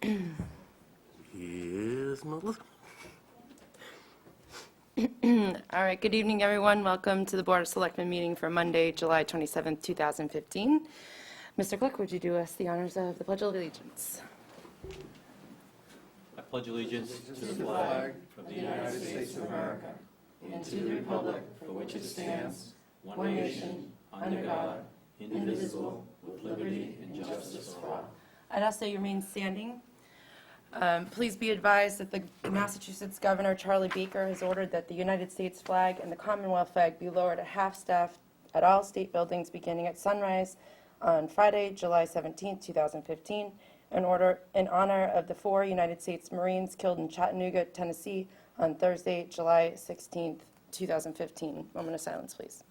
Yes, Melissa. All right, good evening, everyone. Welcome to the Board of Selectmen meeting for Monday, July 27th, 2015. Mr. Glick, would you do us the honors of the Pledge of Allegiance? I pledge allegiance to the flag of the United States of America and to the republic for which it stands, one nation, under God, indivisible, with liberty and justice for all. I'd ask that you remain standing. Please be advised that the Massachusetts Governor Charlie Baker has ordered that the United States flag and the Commonwealth flag be lowered at half-staff at all state buildings beginning at sunrise on Friday, July 17, 2015, in honor of the 4 United States Marines killed in Chattanooga, Tennessee on Thursday, July 16, 2015. Moment of silence, please.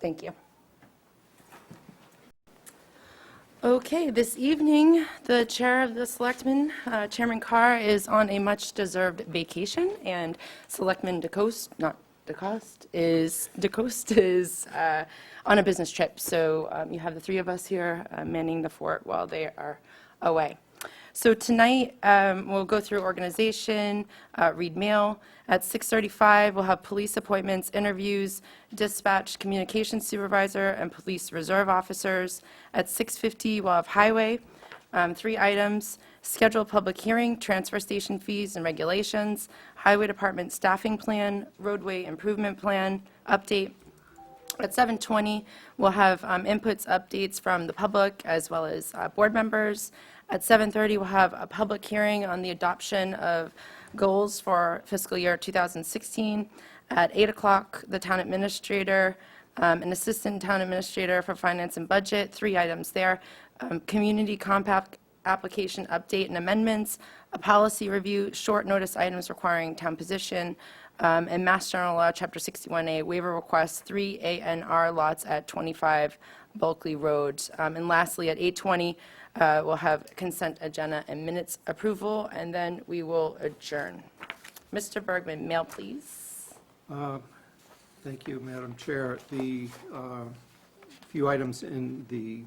Thank you. Okay, this evening, the chair of the Selectmen, Chairman Carr, is on a much-deserved vacation, and Selectman DeCoste is on a business trip. So you have the 3 of us here manning the fort while they are away. So tonight, we'll go through organization, read mail. At 6:35, we'll have police appointments, interviews, dispatch, communications supervisor, and police reserve officers. At 6:50, we'll have highway, 3 items, scheduled public hearing, transfer station fees and regulations, highway department staffing plan, roadway improvement plan, update. At 7:20, we'll have inputs, updates from the public as well as board members. At 7:30, we'll have a public hearing on the adoption of goals for fiscal year 2016. At 8 o'clock, the town administrator, an assistant town administrator for finance and budget, 3 items there. Community compact application update and amendments, a policy review, short notice items requiring town position, and Mass General Law, Chapter 61A, waiver requests, 3 ANR lots at 25 Bulkley Road. And lastly, at 8:20, we'll have consent agenda and minutes approval, and then we will adjourn. Mr. Bergman, mail, please. Thank you, Madam Chair. The few items in the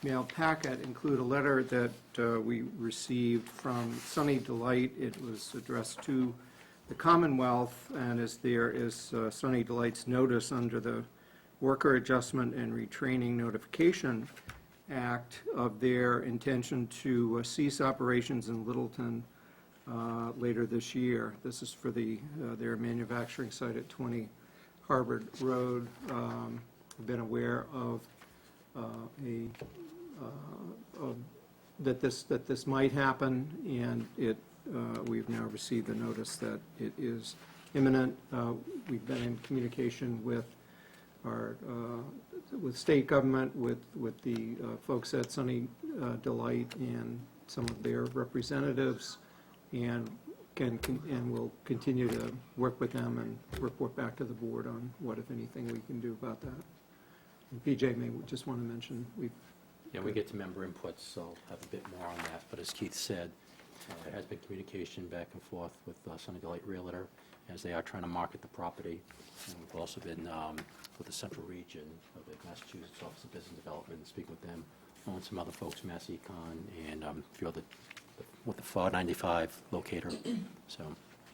mail packet include a letter that we received from Sunny Delight. It was addressed to the Commonwealth, and as there is Sunny Delight's notice under the Worker Adjustment and Retraining Notification Act of their intention to cease operations in Littleton later this year. This is for their manufacturing site at 20 Harvard Road. I've been aware of that this might happen, and we've now received a notice that it is imminent. We've been in communication with state government, with the folks at Sunny Delight and some of their representatives, and will continue to work with them and report back to the board on what, if anything, we can do about that. And PJ may just want to mention we get to member inputs, so I'll have a bit more on that. But as Keith said, there has been communication back and forth with Sunny Delight Realtor as they are trying to market the property. And we've also been with the central region of the Massachusetts Office of Business Development, speaking with them, and some other folks, Mass Econ, and a few other with the 495 locator. So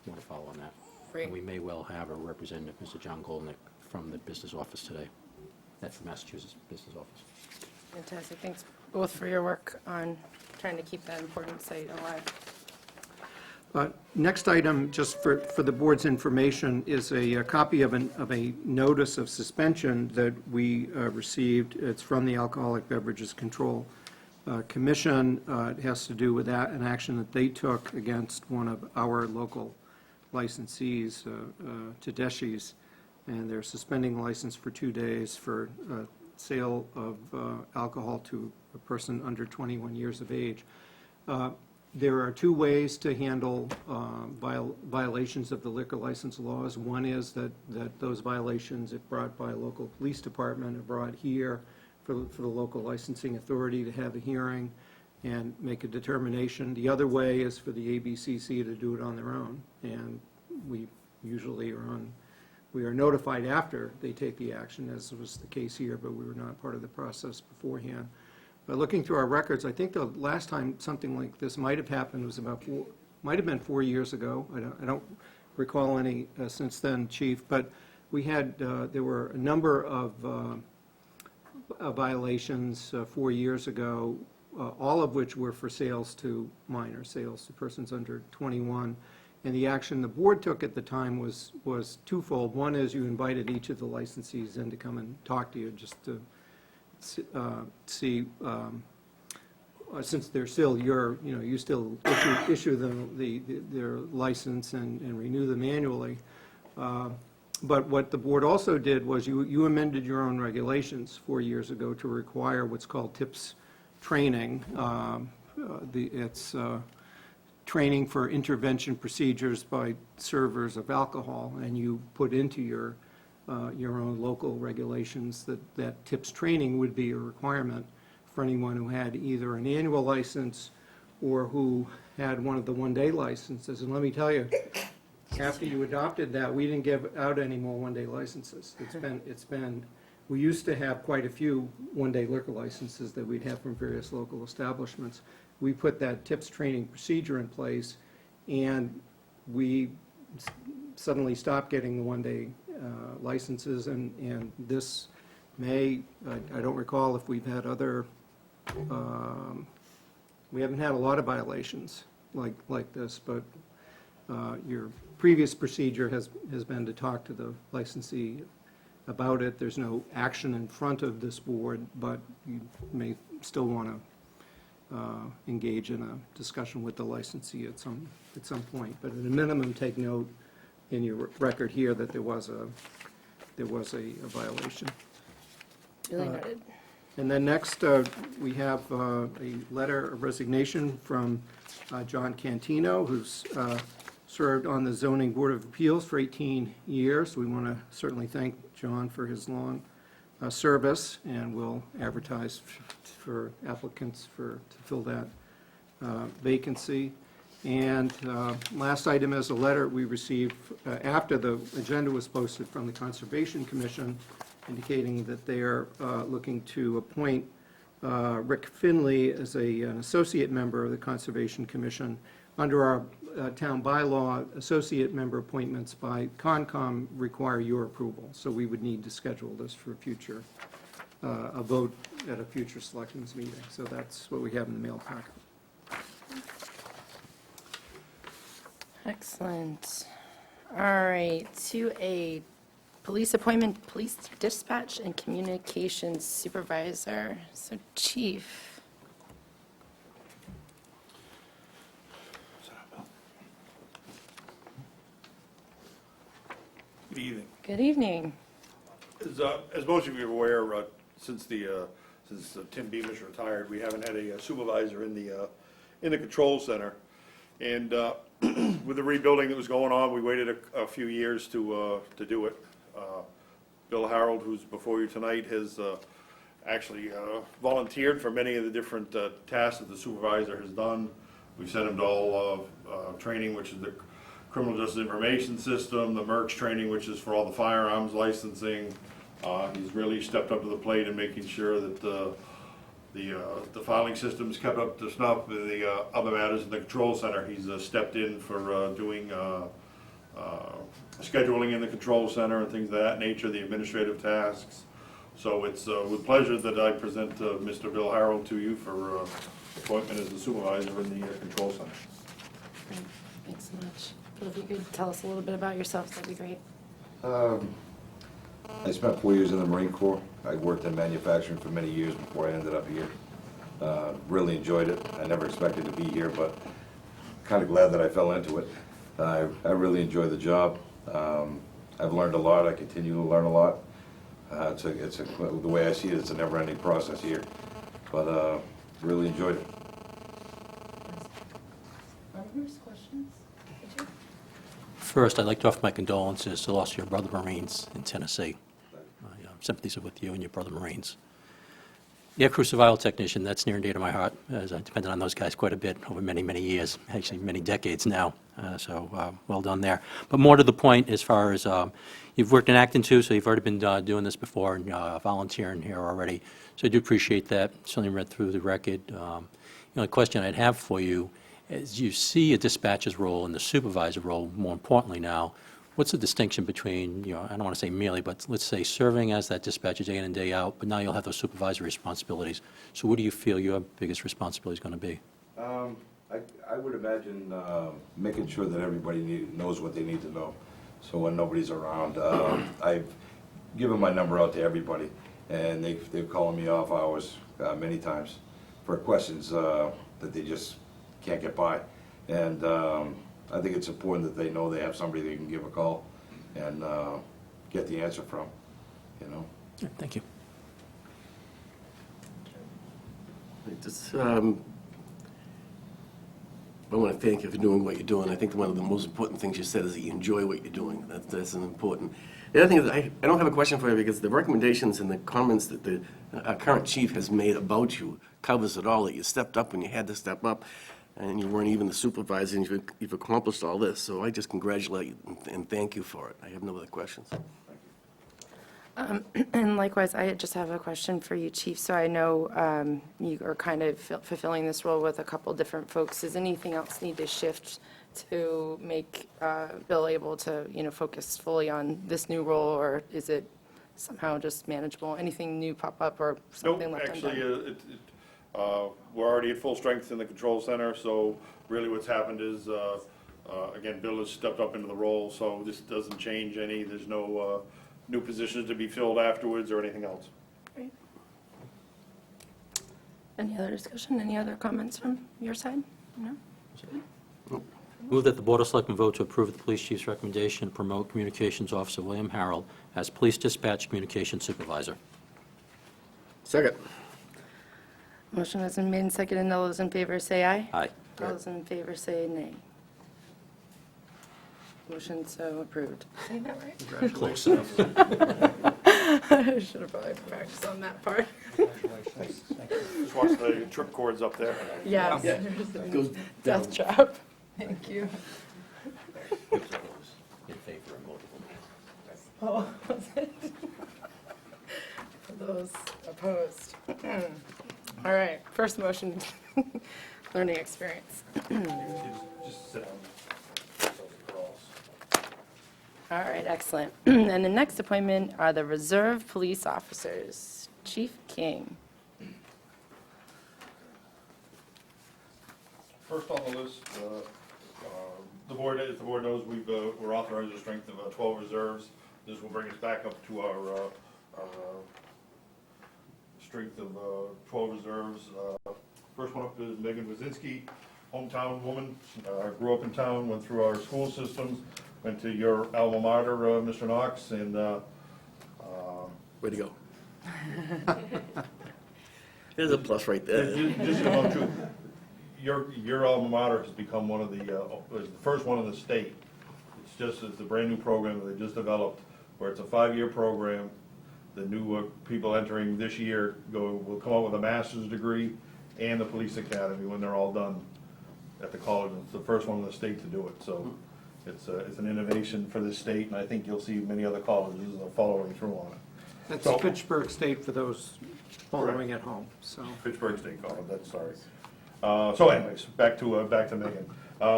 more to follow on that. Great. And we may well have a representative, Mr. John Golnick, from the business office today. That's the Massachusetts Business Office. Fantastic. Thanks both for your work on trying to keep that important site alive. Next item, just for the board's information, is a copy of a notice of suspension that we received. It's from the Alcoholic Beverages Control Commission. It has to do with an action that they took against one of our local licensees, Tedeschi's, and they're suspending the license for 2 days for sale of alcohol to a person under 21 years of age. There are 2 ways to handle violations of the liquor license laws. One is that those violations, if brought by a local police department, are brought here for the local licensing authority to have a hearing and make a determination. The other way is for the ABCC to do it on their own, and we usually are on we are notified after they take the action, as was the case here, but we were not part of the process beforehand. But looking through our records, I think the last time something like this might have happened was might have been 4 years ago. I don't recall any since then, Chief, but we had, there were a number of violations 4 years ago, all of which were for sales to minors, sales to persons under 21. And the action the board took at the time was twofold. One is you invited each of the licensees in to come and talk to you, just to see, since they're still you still issue them their license and renew them annually. But what the board also did was you amended your own regulations 4 years ago to require what's called TIPS training. It's training for intervention procedures by servers of alcohol, and you put into your own local regulations that TIPS training would be a requirement for anyone who had either an annual license or who had one of the one-day licenses. And let me tell you, after you adopted that, we didn't give out any more one-day licenses. We used to have quite a few one-day liquor licenses that we'd have from various local establishments. We put that TIPS training procedure in place, and we suddenly stopped getting the one-day licenses, and this May, I don't recall if we've had other, we haven't had a lot of violations like this, but your previous procedure has been to talk to the licensee about it. There's no action in front of this board, but you may still want to engage in a discussion with the licensee at some point. But at a minimum, take note in your record here that there was a violation. Duly noted. And then next, we have a letter of resignation from John Cantino, who's served on the Zoning Board of Appeals for 18 years. We want to certainly thank John for his long service, and we'll advertise for applicants to fill that vacancy. And last item is a letter we received after the agenda was posted from the Conservation Commission, indicating that they are looking to appoint Rick Finley as an associate member of the Conservation Commission. Under our town bylaw, associate member appointments by Concom require your approval, so we would need to schedule this for future, a vote at a future selectmen's meeting. So that's what we have in the mail packet. Excellent. All right, 2A, police appointment, police dispatch and communications supervisor. So Chief. Good evening. Good evening. As most of you are aware, since Tim Beamish retired, we haven't had a supervisor in the control center. And with the rebuilding that was going on, we waited a few years to do it. Bill Harold, who's before you tonight, has actually volunteered for many of the different tasks that the supervisor has done. We've sent him to all training, which is the Criminal Justice Information System, the MERCS training, which is for all the firearms licensing. He's really stepped up to the plate in making sure that the filing system's kept up to snuff. The other matters in the control center, he's stepped in for doing scheduling in the control center and things of that nature, the administrative tasks. So it's with pleasure that I present Mr. Bill Harold to you for appointment as the supervisor in the control center. Great. Thanks so much. Bill, if you could tell us a little bit about yourself, that'd be great. I spent 4 years in the Marine Corps. I worked in manufacturing for many years before I ended up here. Really enjoyed it. I never expected to be here, but kind of glad that I fell into it. I really enjoy the job. I've learned a lot. I continue to learn a lot. The way I see it, it's a never-ending process here. But really enjoyed it. Others, questions? First, I'd like to offer my condolences to the loss of your brother Marines in Tennessee. My sympathies are with you and your brother Marines. The aircrew survival technician, that's near and dear to my heart, as I've depended on those guys quite a bit over many, many years, actually many decades now. Well done there. But more to the point, as far as, you've worked in Acton too, so you've already been doing this before and volunteering here already. So I do appreciate that. Certainly read through the record. The only question I'd have for you, as you see a dispatcher's role and the supervisor role, more importantly now, what's the distinction between, I don't want to say merely, but let's say serving as that dispatcher day in and day out, but now you'll have those supervisory responsibilities. So what do you feel your biggest responsibility is going to be? I would imagine making sure that everybody knows what they need to know. So when nobody's around, I've given my number out to everybody, and they've called me off hours many times for questions that they just can't get by. And I think it's important that they know they have somebody they can give a call and get the answer from, Yeah, thank you. I want to thank you for doing what you're doing. I think one of the most important things you said is that you enjoy what you're doing. That's an important. The other thing is, I don't have a question for you because the recommendations and the comments that the current chief has made about you covers it all, that you stepped up when you had to step up, and you weren't even the supervisor, and you've accomplished all this. So I just congratulate you and thank you for it. I have no other questions. And likewise, I just have a question for you, Chief. So I know you are kind of fulfilling this role with a couple different folks. Does anything else need to shift to make Bill able to, focus fully on this new role, or is it somehow just manageable? Anything new pop up or something Nope, left actually, undone? we're already at full strength in the control center, so really what's happened is, again, Bill has stepped up into the role, so this doesn't change any, there's no new positions to be filled afterwards or anything else. Great. Any other discussion? Any other comments from your side? No? Move that the Board of Selectmen vote to approve the police chief's recommendation to promote Communications Officer William Harold as Police Dispatch Communications Supervisor. Second. Motion has been made and seconded. All those in favor say aye. Aye. All those in favor say nay. Motion so approved. Say that right? Close enough. I should have probably practiced on that part. Just watch the trip cords up there. Yes. Goes Death trap. Thank you. In favor of multiple. Oh, was it? For those opposed. All right, first motion, learning experience. Just sit down. All right, excellent. And the next appointment are the Reserve Police Officers. Chief King. First on the list, the board, as the board knows, we're authorized a strength of 12 reserves. This will bring us back up to our strength of 12 reserves. First one up is Megan Wazinski, hometown woman. Grew up in town, went through our school systems, went to your alma mater, Mr. Knox, and Way to go. There's a plus right there. just to know the truth, your alma mater has become one of the first one in the state. It's a brand new program that they just developed, where it's a 5-year program. The new people entering this year will come out with a master's degree and the police academy when they're all done at the college. It's the first one in the state to do it, so it's an innovation for this state, and I think you'll see many other colleges following through on it. That's So- Fitchburg State for those following at home, so. Pittsburgh State College, that's sorry. So anyways, back to Megan.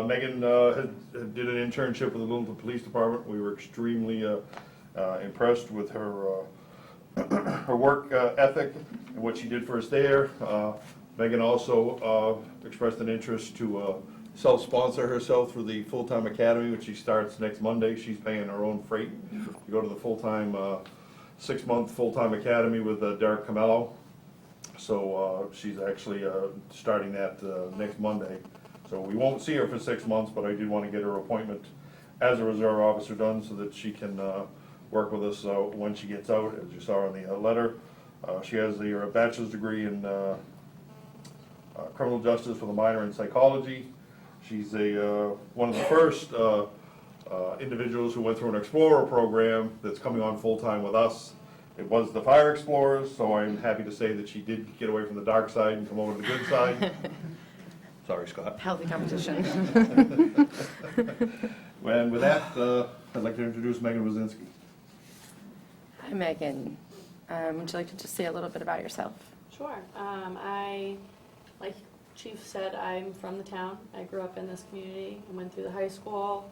Megan did an internship with the Littleton Police Department. We were extremely impressed with her her work ethic and what she did for us there. Megan also expressed an interest to self-sponsor herself through the full-time academy, which she starts next Monday. She's paying her own freight to go to the full-time 6-month full-time academy with Derek Camello. So she's actually starting that next Monday. So we won't see her for 6 months, but I did want to get her appointment as a reserve officer done so that she can work with us when she gets out, as you saw in the letter. She has a bachelor's degree in criminal justice with a minor in psychology. She's one of the first individuals who went through an Explorer program that's coming on full-time with us. It was the Fire Explorers, so I'm happy to say that she did get away from the dark side and come over to the good side. Sorry, Scott. Healthy competition. And with that, I'd like to introduce Megan Wazinski. Hi, Megan. Would you like to just say a little bit about yourself? Sure. Like Chief said, I'm from the town. I grew up in this community and went through the high school.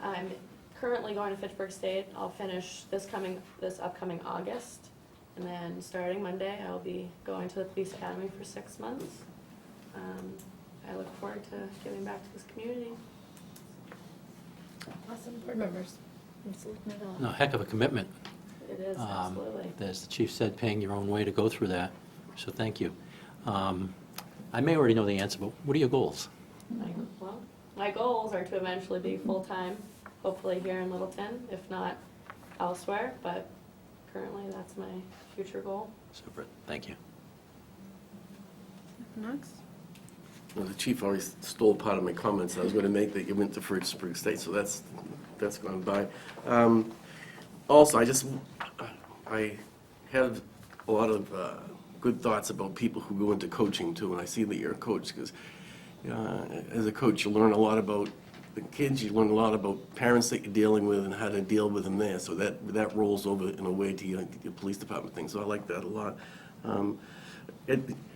I'm currently going to Fitchburg State. I'll finish this upcoming August. And then starting Monday, I'll be going to the police academy for 6 months. I look forward to giving back to this community. Awesome. Board members. No, heck of a commitment. It is, absolutely. As the chief said, paying your own way to go through that, so thank you. I may already know the answer, but what are your goals? Well, my goals are to eventually be full-time, hopefully here in Littleton, if not elsewhere, but currently that's my future goal. Super, thank you. Next. Well, the chief always stole part of my comments I was going to make that you went to Fitchburg State, so that's gone by. Also, I have a lot of good thoughts about people who go into coaching too, and I see that you're a coach because as a coach you learn a lot about the kids, you learn a lot about parents that you're dealing with and how to deal with them there, so that rolls over in a way to your police department thing, so I like that a lot.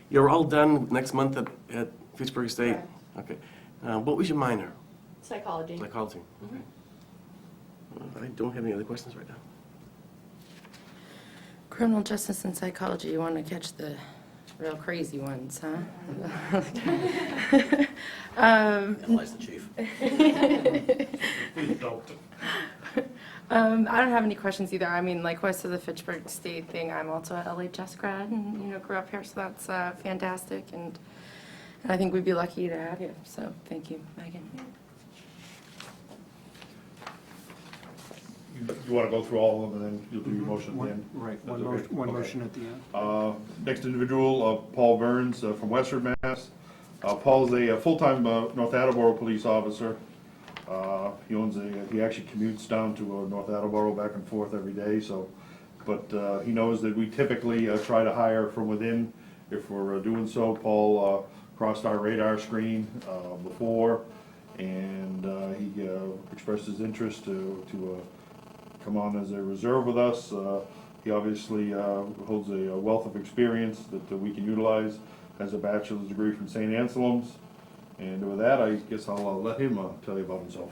You're all done next month at Fitchburg State? Correct. Okay. What was your minor? Psychology. Psychology? Okay. I don't have any other questions right now. Criminal justice and psychology. You want to catch the real crazy ones, huh? Analyze the chief. Please don't. I don't have any questions either. I mean, likewise to the Fitchburg State thing, I'm also a LHS grad and, grew up here, so that's fantastic. And I think we'd be lucky to have you. So thank you, Megan. You want to go through all of them, and then you'll do your motion at the end? Right, That's one okay? one Okay. motion at the end. Next individual, Paul Burns from Westford, Mass. Paul's a full-time North Attleboro police officer. He actually commutes down to North Attleboro back and forth every day, but he knows that we typically try to hire from within. If we're doing so, Paul crossed our radar screen before, and he expressed his interest to come on as a reserve with us. He obviously holds a wealth of experience that we can utilize, has a bachelor's degree from St. Anselm's, and with that, I guess I'll let him tell you about himself.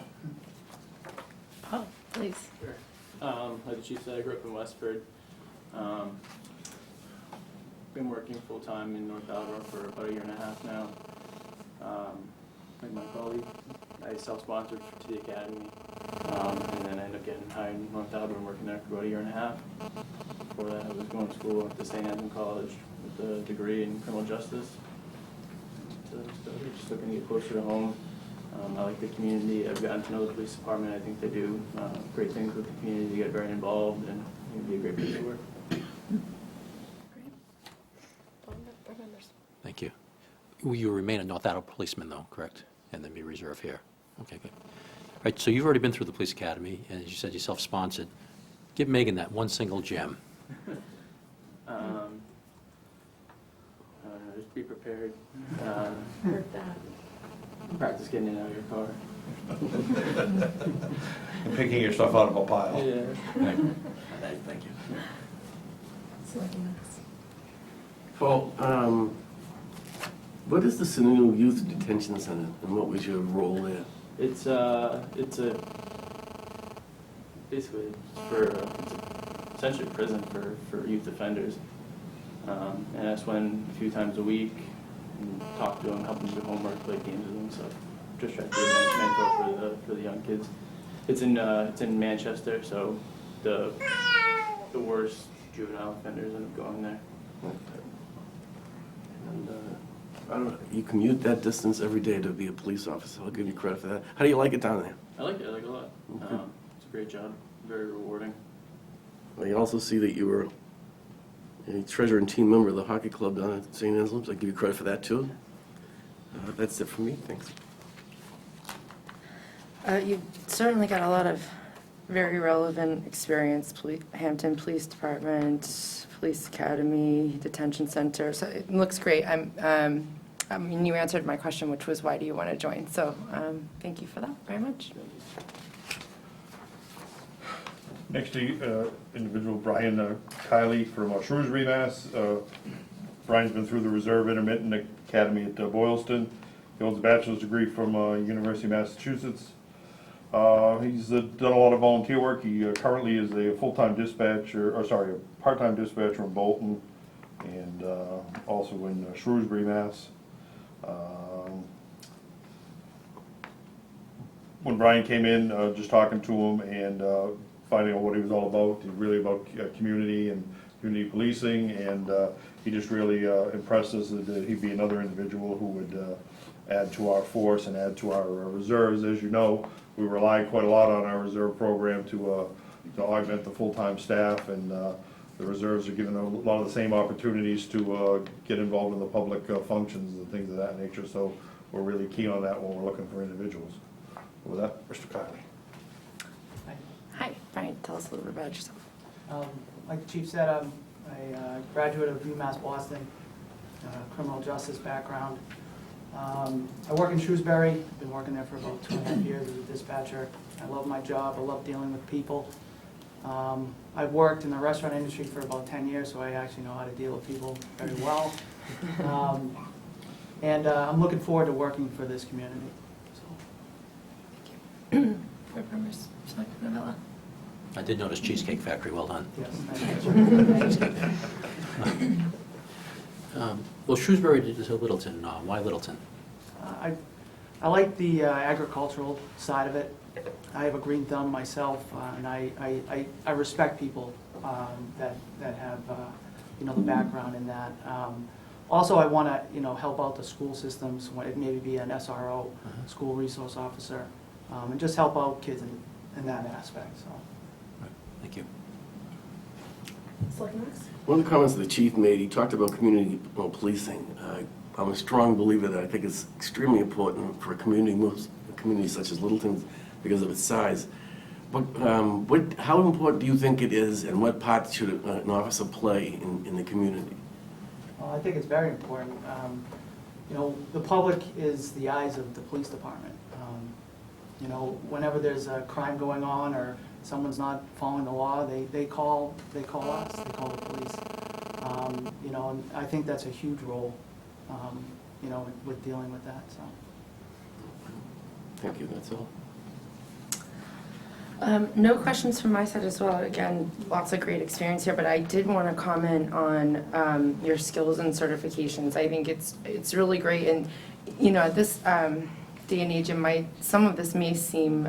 Paul, please. Sure. Like the chief said, I grew up in Westford. Been working full-time in North Attleboro for about 1.5 years now. Like my colleague, I self-sponsored to the academy, and then I ended up getting hired in North Attleboro and working there for about 1.5 years. Before that, I was going to school at the St. Anselm College with a degree in criminal justice. So just looking to get closer to home. I like the community. I've gotten to know the police department. I think they do great things with the community. They get very involved, and it'd be a great place to work. Board members. Thank you. You remain a North Attleboro policeman, though, correct? And then be reserve here. Okay, good. All right, so you've already been through the police academy, and as you said, you self-sponsored. Give Megan that one single gem. I don't know, just be prepared. Heard that. Practice getting in and out of your car. And picking your stuff out of a pile. Yeah. Thank you. Paul, what is the Sununu Youth Detention Center, and what was your role there? It's basically it's essentially a prison for youth offenders. And that's when a few times a week, and talk to them, help them do homework, play games with them, so just try to be a mentor for the young kids. It's in Manchester, so the worst juvenile offenders end up going there. And, I don't know, you commute that distance every day to be a police officer. I'll give you credit for that. How do you like it down there? I like it a lot. It's a great job, very rewarding. I also see that you were a treasurer and team member of the hockey club down at St. Anselm's. I give you credit for that, too. That's it for me. Thanks. You've certainly got a lot of very relevant experience, Hampton Police Department, Police Academy, Detention Center, so it looks great. I mean, you answered my question, which was why do you want to join? So thank you for that very much. Next to individual Brian Kiley from Shrewsbury, Mass. Brian's been through the Reserve Intermittent Academy at Boylston. He holds a bachelor's degree from University of Massachusetts. He's done a lot of volunteer work. He currently is a full-time dispatcher, a part-time dispatcher in Bolton, and also in Shrewsbury, Mass. When Brian came in, just talking to him and finding out what he was all about, he's really about community and community policing, and he just really impressed us that he'd be another individual who would add to our force and add to our reserves. As you know, we rely quite a lot on our reserve program to augment the full-time staff, and the reserves are given a lot of the same opportunities to get involved in the public functions and things of that nature, so we're really keen on that when we're looking for individuals. With that, Mr. Kiley. Hi, Brian, tell us a little bit about yourself. Like the chief said, I'm a graduate of UMass Boston, criminal justice background. I work in Shrewsbury. I've been working there for about 2.5 years as a dispatcher. I love my job. I love dealing with people. I've worked in the restaurant industry for about 10 years, so I actually know how to deal with people very well. And I'm looking forward to working for this community. Board members, Selectman Avella. I did notice Cheesecake Factory, well done. Yes, thank you. Well, Shrewsbury is a Littleton. Why Littleton? I like the agricultural side of it. I have a green thumb myself, and I respect people that have the background in that. Also, I want to help out the school systems, maybe be an SRO, school resource officer, and just help out kids in that aspect. So. Right. Thank you. One of the comments that the chief made, he talked about community policing. I'm a strong believer that I think it's extremely important for a community such as Littleton because of its size. But how important do you think it is, and what part should an officer play in the community? Well, I think it's very important. The public is the eyes of the police department. Whenever there's a crime going on or someone's not following the law, they call us, they call the police. And I think that's a huge role, with dealing with that, so. Thank you, that's all. No questions from my side as well. Again, lots of great experience here, but I did want to comment on your skills and certifications. I think it's really great, and at this day and age, some of this may seem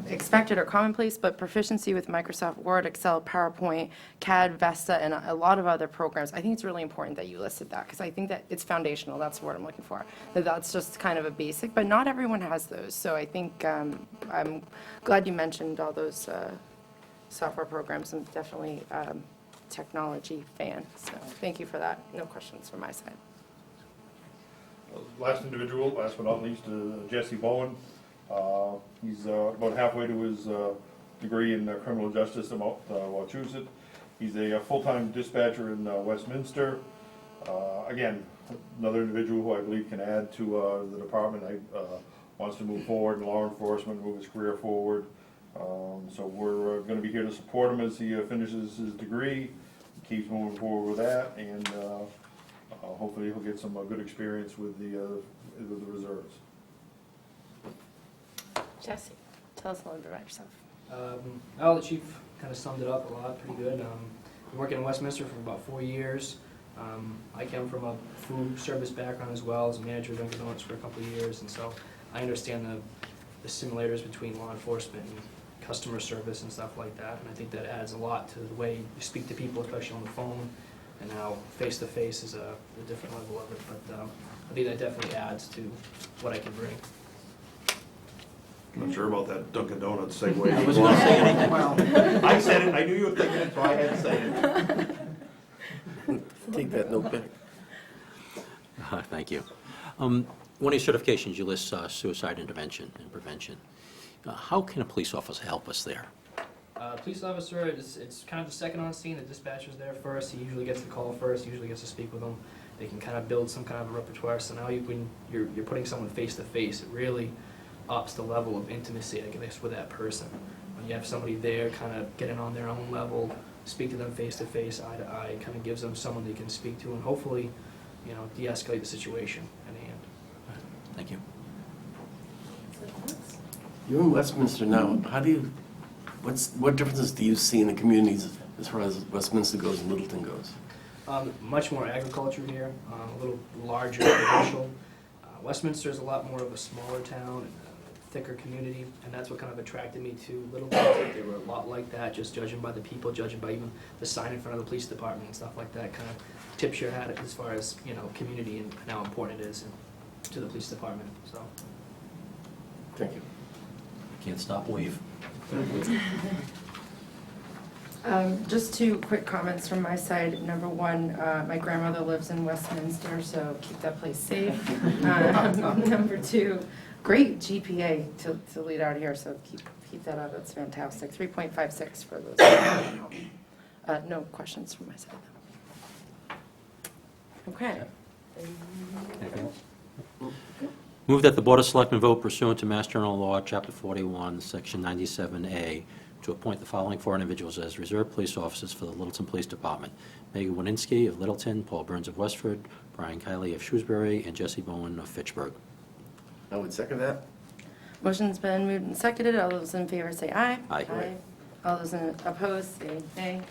expected or commonplace, but proficiency with Microsoft Word, Excel, PowerPoint, CAD, Vesta, and a lot of other programs. I think it's really important that you listed that because I think that it's foundational. That's the word I'm looking for. That's just kind of a basic, but not everyone has those. So I think I'm glad you mentioned all those software programs. I'm definitely a technology fan. So thank you for that. No questions from my side. Last individual, last but not least, Jesse Bowen. He's about halfway to his degree in criminal justice in Wachusett. He's a full-time dispatcher in Westminster. Again, another individual who I believe can add to the department. Wants to move forward in law enforcement, move his career forward. So we're going to be here to support him as he finishes his degree, keeps moving forward with that, and hopefully he'll get some good experience with the reserves. Jesse, tell us a little bit about yourself. Well, the chief kind of summed it up a lot, pretty good. Been working in Westminster for about 4 years. I come from a food service background as well, as a manager of Dunkin' Donuts for a couple of years, and so I understand the simulators between law enforcement and customer service and stuff like that, and I think that adds a lot to the way you speak to people, especially on the phone, and now face-to-face is a different level of it, but I think that definitely adds to what I can bring. I'm not sure about that Dunkin' Donuts segue. I was going to say anything. I said it, I knew you were thinking it, so I had to say it. Take that note back. Thank you. One of your certifications, you list suicide intervention and prevention. How can a police officer help us there? Police officer, it's kind of the second on scene. The dispatcher's there first. He usually gets the call first. He usually gets to speak with them. They can kind of build some kind of a repertoire. So now when you're putting someone face to face, it really ups the level of intimacy, I guess, with that person. When you have somebody there, kind of getting on their own level, speak to them face to face, eye to eye, kind of gives them someone they can speak to, and hopefully, de-escalate the situation in the end. Thank you. You're in Westminster now. What differences do you see in the communities as far as Westminster goes and Littleton goes? Much more agriculture here, a little larger commercial. Westminster is a lot more of a smaller town, and a thicker community, and that's what kind of attracted me to Littleton. They were a lot like that, just judging by the people, judging by even the sign in front of the police department and stuff like that. Kind of tips your hat as far as community and how important it is to the police department. So. Thank you. Can't stop wave. Just two quick comments from my side. Number one, my grandmother lives in Westminster, so keep that place safe. Number two, great GPA to lead out here, so keep that up. That's fantastic. 3.56 for those. No questions from my side. Okay. Anything else? Move that the Board of Selectmen vote pursuant to Mass General Law, Chapter 41, Section 97A, to appoint the following four individuals as reserve police officers for the Littleton Police Department: Megan Wininski of Littleton, Paul Burns of Westford, Brian Kiley of Shrewsbury, and Jesse Bowen of Fitchburg. I would second that. Motion's been moved and seconded. All those in favor say aye. Aye. All those opposed say nay.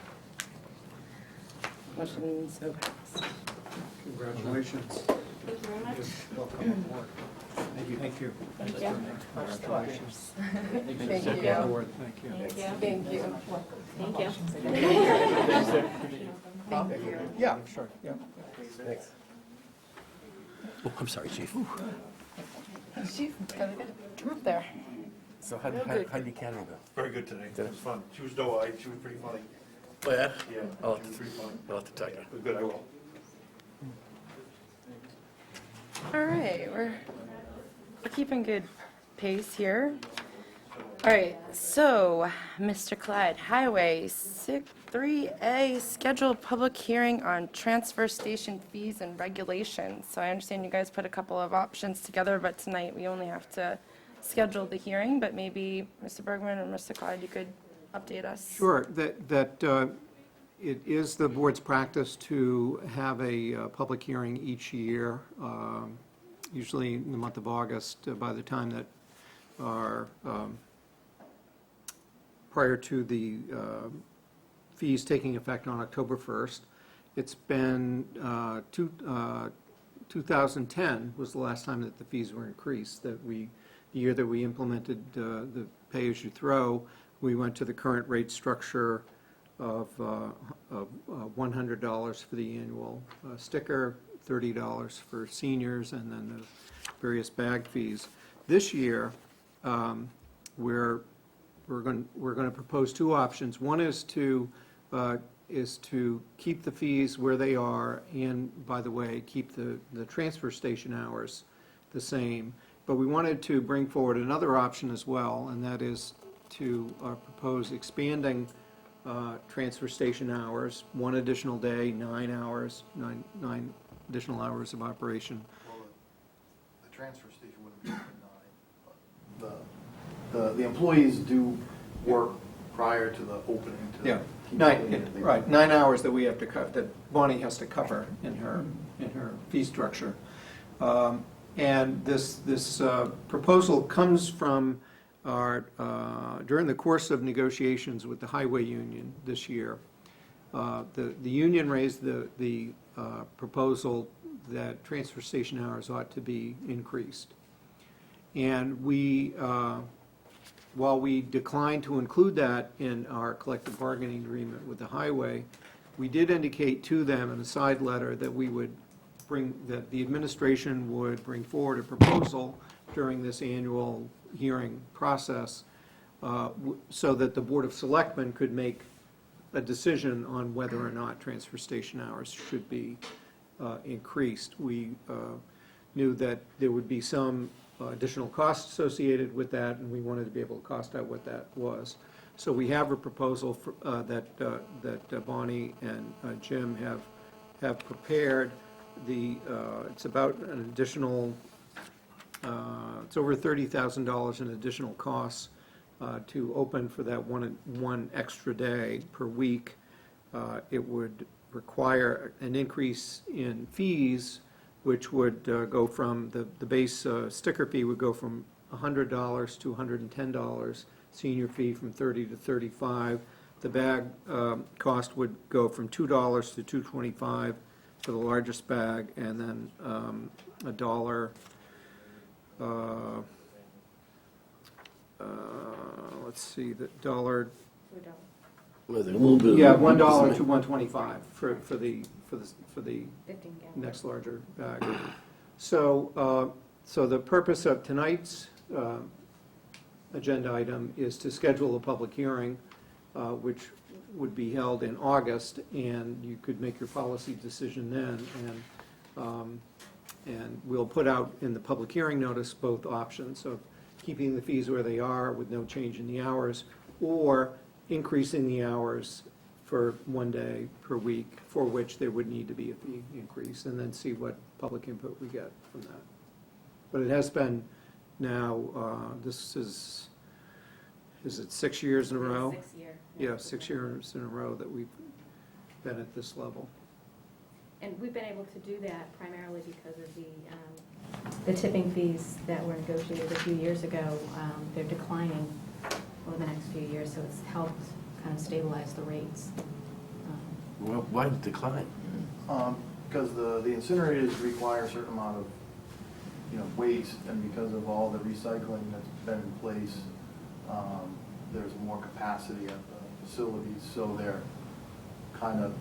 Motion so passed. Congratulations. Thank you very much. Welcome aboard. Thank you. Thank you. Congratulations. Thank you. Thank you. Thank you. Thank you. Thank you. Thank you. Yeah, sure, yeah. Thanks. Oh, I'm sorry, Chief. Chief, gotta get come up there. So how did the academy go? Very good today. It was fun. She was doe-eyed. She was pretty funny. Oh, yeah? Yeah, I'll she was pretty funny. have to talk to you. It was good, I will. All right, we're keeping good pace here. All right, so Mr. Clyde, Highway 3A, scheduled public hearing on transfer station fees and regulations. So I understand you guys put a couple of options together, but tonight we only have to schedule the hearing. But maybe Mr. Bergman or Mr. Clyde, you could update us. Sure, it is the board's practice to have a public hearing each year, usually in the month of August, by the time that our, prior to the fees taking effect on October 1st. It's been 2010 was the last time that the fees were increased, the year that we implemented the pay-as-you-throw. We went to the current rate structure of $100 for the annual sticker, $30 for seniors, and then the various bag fees. This year, we're going to propose two options. One is to keep the fees where they are, and by the way, keep the transfer station hours the same. But we wanted to bring forward another option as well, and that is to propose expanding transfer station hours, one additional day, 9 hours, nine additional hours of operation. Well, the transfer station wouldn't be open at 9, but the employees do work prior to the opening to Yeah, keep nine, everything- right, 9 hours that we have to cut, that Bonnie has to cover in her fee structure. And this proposal comes from our, during the course of negotiations with the highway union this year. The union raised the proposal that transfer station hours ought to be increased. And we, while we declined to include that in our collective bargaining agreement with the highway, we did indicate to them in a side letter that we would that the administration would bring forward a proposal during this annual hearing process so that the Board of Selectmen could make a decision on whether or not transfer station hours should be increased. We knew that there would be some additional costs associated with that, and we wanted to be able to cost out what that was. So we have a proposal that Bonnie and Jim have prepared. It's about an additional, it's over $30,000 in additional costs to open for that one extra day per week. It would require an increase in fees, which would go from, the base sticker fee would go from $100 to $110, senior fee from $30 to $35. The bag cost would go from $2 to $2.25 for the largest bag, and then $1, let's see, the dollar, Was it a little bit? yeah, $1 to $1.25 for the 15 gallon. next larger bag. So, so the purpose of tonight's agenda item is to schedule a public hearing, which would be held in August, and you could make your policy decision then. And we'll put out in the public hearing notice both options of keeping the fees where they are with no change in the hours, or increasing the hours for one day per week, for which there would need to be a fee increase, and then see what public input we get from that. But it has been now, this is it 6 years in a row? 6 year. Yeah, 6 years in a row that we've been at this level. And we've been able to do that primarily because of the tipping fees that were negotiated a few years ago. They're declining over the next few years, so it's helped kind of stabilize the rates. Well, why decline? Because the incinerators require a certain amount of, waste, and because of all the recycling that's been in place, there's more capacity at the facilities, so they're kind of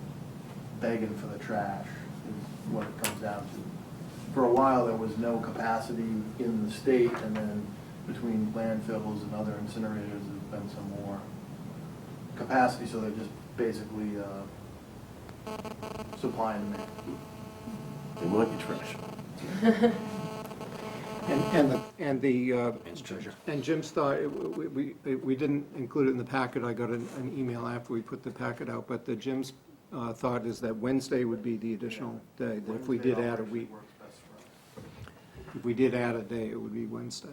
begging for the trash, is what it comes down to. For a while, there was no capacity in the state, and then between landfills and other incinerators, there's been some more capacity, so they're just basically supply and demand. They want your trash. And Jim's thought, we didn't include it in the packet, I got an email after we put the packet out, but the Jim's thought is that Wednesday would be the additional day, that if we did add a week. Works best for us. If we did add a day, it would be Wednesday,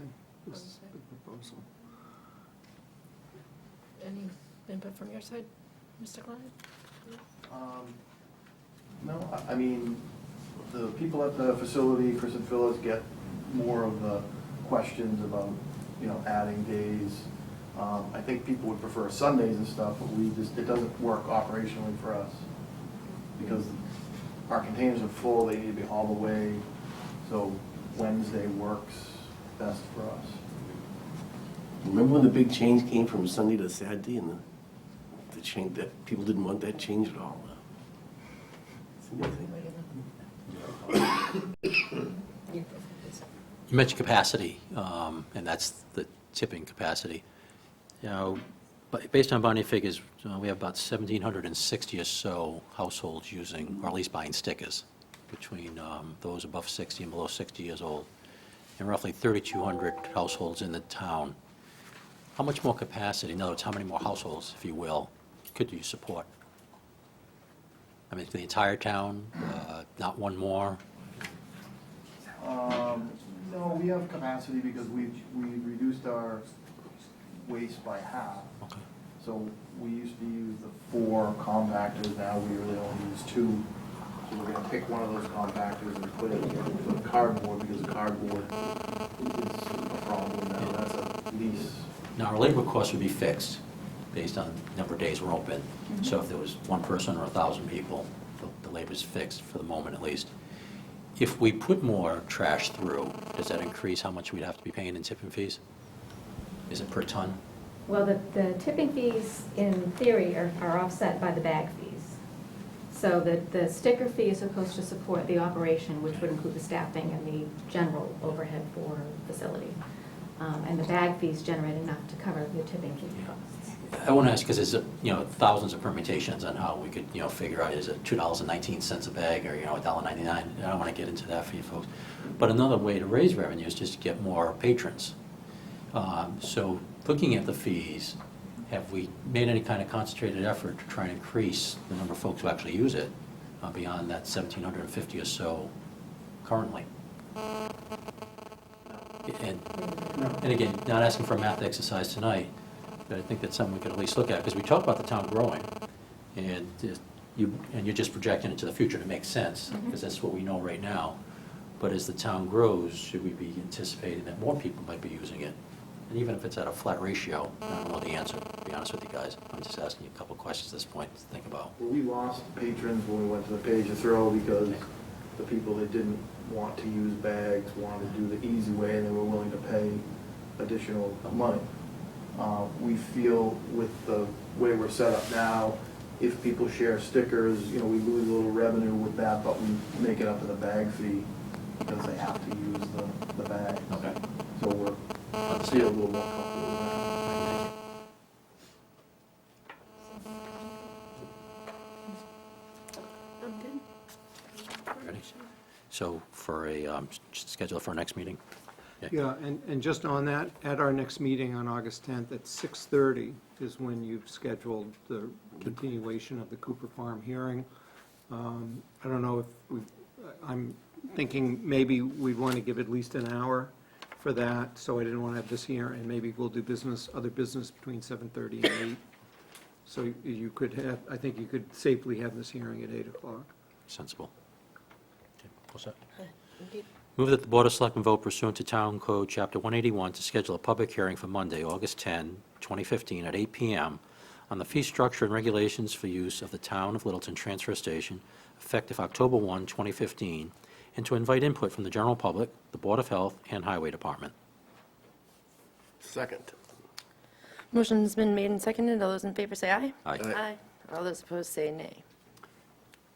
is the proposal. Any input from your side, Mr. Klein? No, I mean, the people at the facility, Chris and Phyllis, get more of the questions about, adding days. I think people would prefer Sundays and stuff, but it doesn't work operationally for us because our containers are full, they need to be hauled away, so Wednesday works best for us. Remember when the big change came from Sunday to Saturday, and the change, that people didn't want that change at all? You mentioned capacity, and that's the tipping capacity. But based on Bonnie figures, we have about 1,760 or so households using, or at least buying stickers, between those above 60 and below 60 years old, and roughly 3,200 households in the town. How much more capacity, in other words, how many more households, if you will, could you support? I mean, the entire town, not one more? No, we have capacity because we reduced our waste by half. Okay. So we used to use the 4 compactors, now we really only use 2. So we're gonna pick one of those compactors and put it into the cardboard, because the cardboard is a problem now, that's a lease. Now, our labor costs would be fixed based on the number of days we're open. So if there was one person or 1,000 people, the labor's fixed for the moment at least. If we put more trash through, does that increase how much we'd have to be paying in tipping fees? Is it per ton? Well, the tipping fees, in theory, are offset by the bag fees. So the sticker fee is supposed to support the operation, which would include the staffing and the general overhead for the facility. And the bag fees generate enough to cover the tipping fee costs. I want to ask because there's thousands of permutations on how we could figure out, is it $2.19 a bag or $1.99? I don't want to get into that for you folks. But another way to raise revenue is just to get more patrons. So looking at the fees have we made any kind of concentrated effort to try and increase the number of folks who actually use it beyond that 1,750 or so currently? And again, not asking for a math exercise tonight, but I think that's something we could at least look at, because we talk about the town growing, and you're just projecting into the future to make sense, because that's what we know right now. But as the town grows, should we be anticipating that more people might be using it? And even if it's at a flat ratio, I don't know the answer, to be honest with you guys. I'm just asking you a couple of questions at this point to think about. Well, we lost patrons when we went to the page to throw because the people that didn't want to use bags wanted to do the easy way and they were willing to pay additional money. We feel with the way we're set up now, if people share stickers, we lose a little revenue with that, but we make it up to the bag fee because they have to use the bag. Okay. So we're feel a little more comfortable with that. Ready? So for schedule for our next meeting? Yeah, and just on that, at our next meeting on August 10th at 6:30 is when you've scheduled the continuation of the Cooper Farm hearing. I don't know if I'm thinking maybe we'd want to give at least an hour for that, so I didn't want to have this here, and maybe we'll do other business between 7:30 and 8. So you could have, I think you could safely have this hearing at 8 o'clock. Sensible. Okay, all set. Move that the Board of Selectmen vote pursuant to Town Code Chapter 181 to schedule a public hearing for Monday, August 10, 2015, at 8 p.m. on the fee structure and regulations for use of the Town of Littleton Transfer Station, effective October 1, 2015, and to invite input from the general public, the Board of Health, and Highway Department. Second. Motion's been made and seconded. All those in favor say aye. Aye. Aye. All those opposed say nay.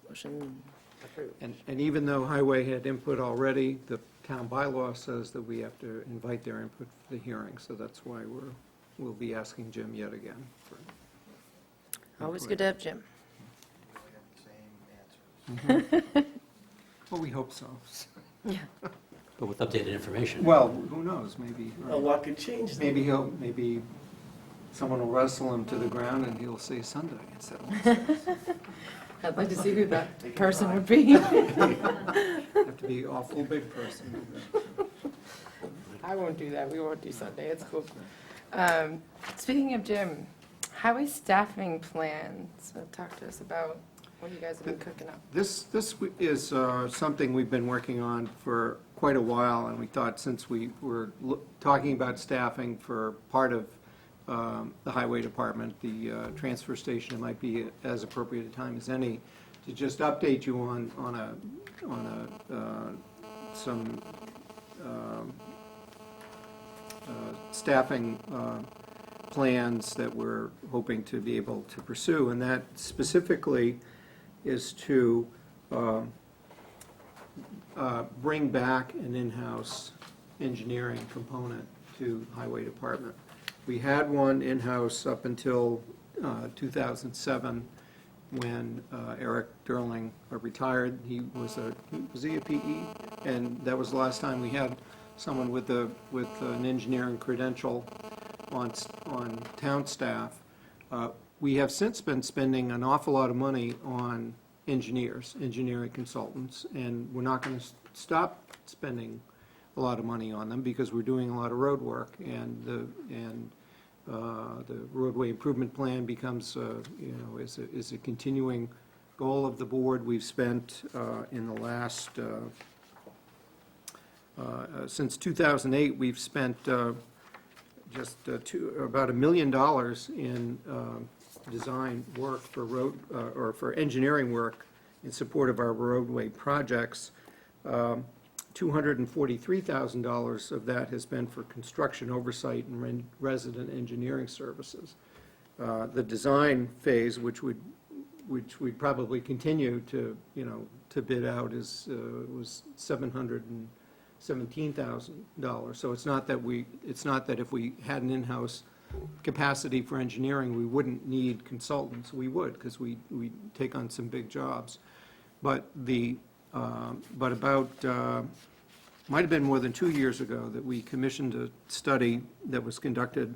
Motion approved. And even though Highway had input already, the town bylaw says that we have to invite their input for the hearing, so that's why we'll be asking Jim yet again. Always good to have Jim. We have the same answers. Well, we hope so. Yeah. But with updated information. Well, who knows, maybe, A lot could change. maybe someone will wrestle him to the ground and he'll say Sunday instead of I'd like to see who that person would be. have to be an awful big person. I won't do that. We won't do Sunday. It's cool. Speaking of Jim, highway staffing plan. So talk to us about what you guys have been cooking up. This is something we've been working on for quite a while, and we thought since we were talking about staffing for part of the highway department, the transfer station, it might be as appropriate a time as any to just update you on some staffing plans that we're hoping to be able to pursue, and that specifically is to bring back an in-house engineering component to highway department. We had one in-house up until 2007, when Eric Derling retired. Was he a PE? And that was the last time we had someone with an engineering credential on town staff. We have since been spending an awful lot of money on engineering consultants, and we're not going to stop spending a lot of money on them because we're doing a lot of road work, and the roadway improvement plan becomes, is a continuing goal of the board. We've spent in the last, since 2008, we've spent just about $1 million in design work for road, or for engineering work in support of our roadway projects. $243,000 of that has been for construction oversight and resident engineering services. The design phase, which we'd probably continue to bid out, was $717,000. So it's not that if we had an in-house capacity for engineering, we wouldn't need consultants. We would, because we take on some big jobs. But might have been more than 2 years ago that we commissioned a study that was conducted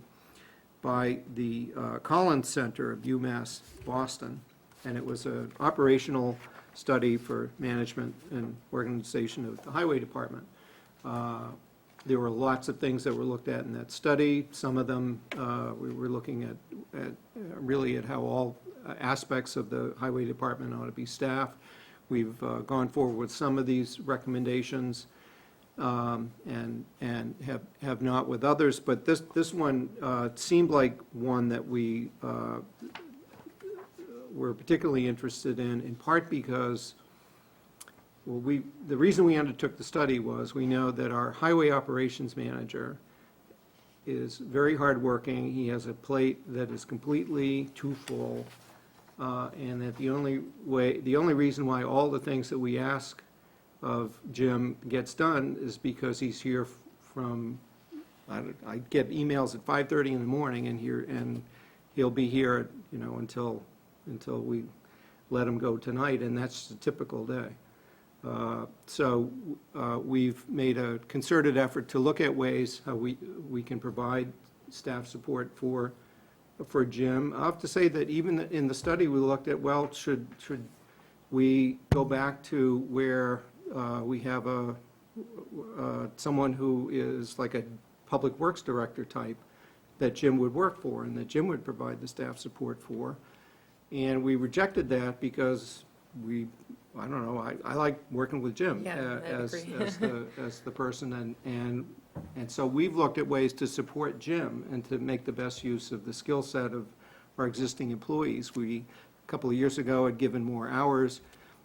by the Collins Center of UMass Boston, and it was an operational study for management and organization of the Highway Department. There were lots of things that were looked at in that study. Some of them, we were looking at really at how all aspects of the Highway Department ought to be staffed. We've gone forward with some of these recommendations, and have not with others, but this one seemed like one that we were particularly interested in part because, well, the reason we undertook the study was we know that our highway operations manager is very hardworking. He has a plate that is completely too full, and that the only reason why all the things that we ask of Jim gets done is because he's here from, I get emails at 5:30 in the morning, and he'll be here, until we let him go tonight, and that's a typical day. So we've made a concerted effort to look at ways how we can provide staff support for Jim. I have to say that even in the study, we looked at, well, should we go back to where we have someone who is like a public works director type that Jim would work for and that Jim would provide the staff support for. And we rejected that because I don't know, I like working with Jim as the person, and so we've looked at ways to support Jim and to make the best use of the skill set of our existing employees. We, a couple of years ago, had given more hours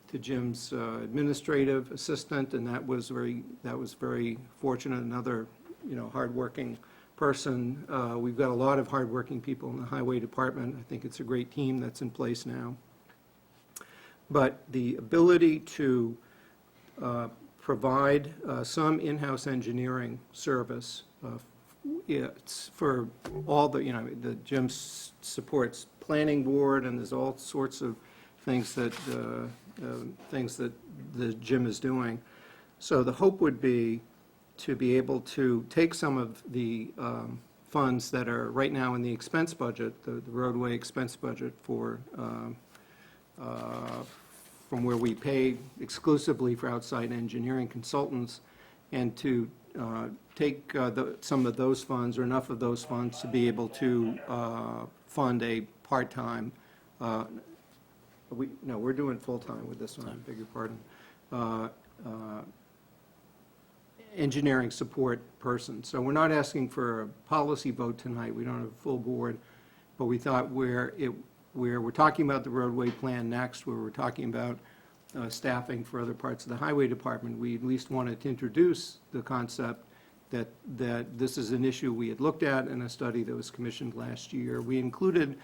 to Jim's administrative assistant, and that was very fortunate. Another, hardworking person. We've got a lot of hardworking people in the Highway Department. I think it's a great team that's in place now. But the ability to provide some in-house engineering service, it's for all the Jim supports planning board, and there's all sorts of things that the Jim is doing. So the hope would be to be able to take some of the funds that are right now in the expense budget, the roadway expense budget for from where we pay exclusively for outside engineering consultants, and to take some of those funds, or enough of those funds, to be able to fund a part-time, we're doing full-time with this one, I beg your pardon, engineering support person. So we're not asking for a policy vote tonight. We don't have a full board, but we thought where we're talking about the roadway plan next, where we're talking about staffing for other parts of the Highway Department, we at least wanted to introduce the concept that this is an issue we had looked at in a study that was commissioned last year. We included,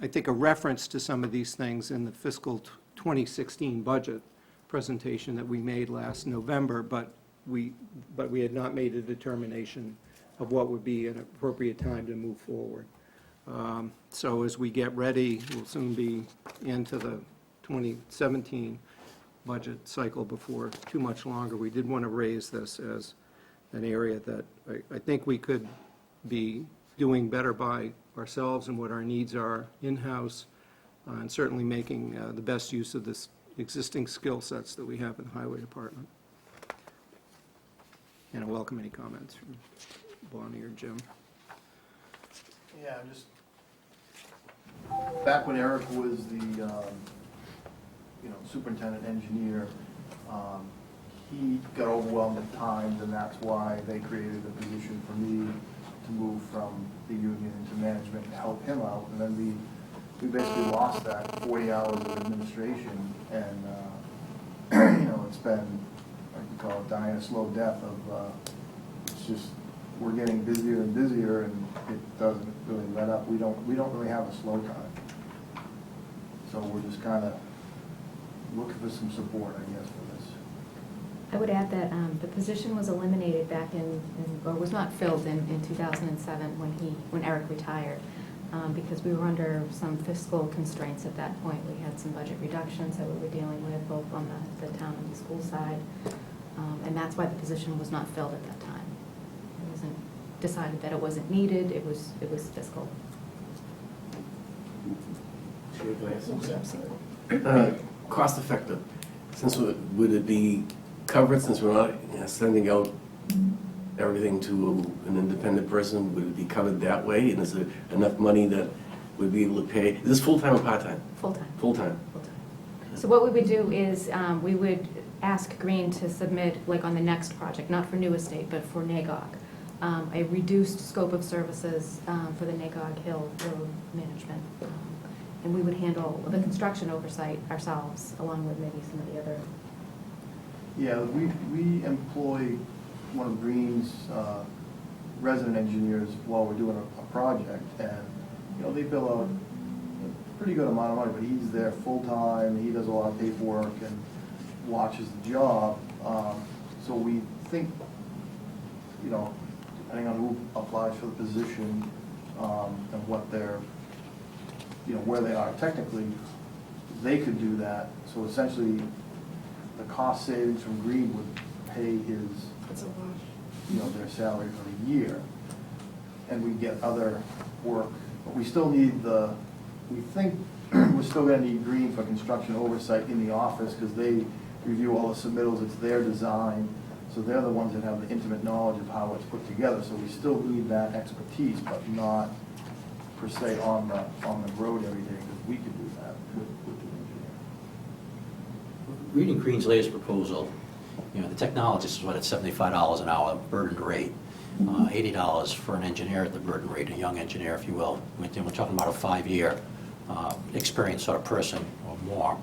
I think, a reference to some of these things in the fiscal 2016 budget presentation that we made last November, but we had not made a determination of what would be an appropriate time to move forward. So as we get ready, we'll soon be into the 2017 budget cycle before too much longer. We did want to raise this as an area that I think we could be doing better by ourselves and what our needs are in-house, and certainly making the best use of this existing skill sets that we have in the Highway Department. And I welcome any comments from Bonnie or Jim. Yeah, just, back when Eric was the, superintendent engineer, he got overwhelmed at times, and that's why they created a position for me to move from the union into management to help him out. And then we basically lost that 40 hours of administration, and, it's been, like we call it, dying a slow death of, it's just, we're getting busier and busier, and it doesn't really let up. We don't really have a slow time. So we're just kind of looking for some support, I guess, for this. I would add that the position was eliminated back or was not filled in 2007 when Eric retired, because we were under some fiscal constraints at that point. We had some budget reductions that we were dealing with, both on the town and the school side, and that's why the position was not filled at that time. It wasn't decided that it wasn't needed. It was fiscal. Cost effective, since would it be covered, since we're not sending out everything to an independent person, would it be covered that way? And is there enough money that we'd be able to pay? Is this full-time or part-time? Full-time. Full-time. So what we would do is, we would ask Green to submit, like on the next project, not for New Estate, but for NAGOG, a reduced scope of services for the NAGOG Hill Road management. And we would handle the construction oversight ourselves, along with maybe some of the other. Yeah, we employ one of Green's resident engineers while we're doing a project, and, you know, they bill out a pretty good amount of money, but he's there full-time, he does a lot of paperwork and watches the job. So we think, you know, depending on who applies for the position, and what their, you know, where they are technically, they could do that. So essentially, the cost savings from Green would pay his, you know, their salary for the year. And we get other work, but we still need we think we're still gonna need Green for construction oversight in the office, because they review all the submittals, it's their design. So they're the ones that have the intimate knowledge of how it's put together. So we still need that expertise, but not per se on the road every day, because we could do that with the engineer. Reading Green's latest proposal, you know, the technologist is what, at $75 an hour, burdened rate. $80 for an engineer at the burden rate, a young engineer, if you will. We're talking about a 5-year experienced sort of person or more.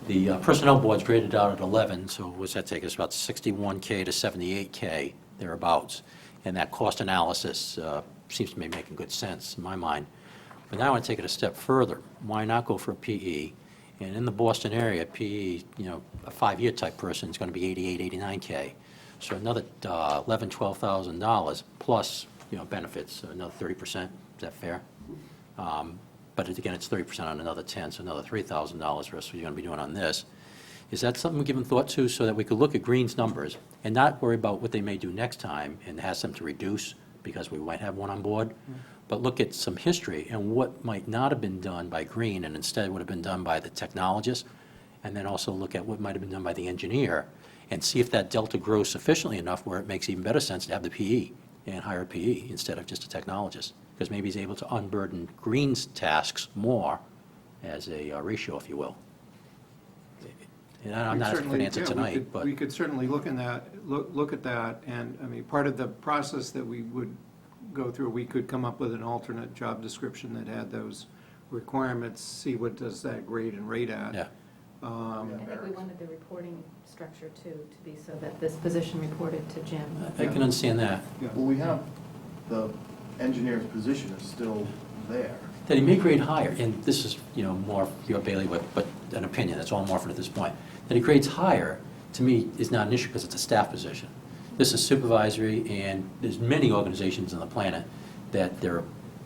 The personnel board's graded out at 11, so what's that take us? About $61K to $78K, thereabouts. And that cost analysis seems to be making good sense in my mind. But now I want to take it a step further. Why not go for a PE? And in the Boston area, PE, you know, a 5-year type person is going to be 88, 89K. So another $11,000, $12,000 plus, you know, benefits, so another 30%. Is that fair? But again, it's 30% on another 10, so another $3,000 for us, what you're going to be doing on this. Is that something we're giving thought to, so that we could look at Green's numbers and not worry about what they may do next time and ask them to reduce because we might have one on board, but look at some history and what might not have been done by Green and instead would have been done by the technologist, and then also look at what might have been done by the engineer and see if that delta grows sufficiently enough where it makes even better sense to have the PE and hire a PE instead of just a technologist, because maybe he's able to unburden Green's tasks more as a ratio, if you will. And I'm not asking for an answer tonight, but. We could certainly look at that, and, I mean, part of the process that we would go through, we could come up with an alternate job description that had those requirements, see what does that grade and rate at. Yeah. I think we wanted the reporting structure too, to be so that this position reported to Jim. I can understand that. Well, we have, the engineer's position is still there. That he may grade higher, and this is, you know, more your bailiwick, but an opinion, that's all I'm offering at this point. That he grades higher, to me, is not an issue because it's a staff position. This is supervisory, and there's many organizations on the planet that there are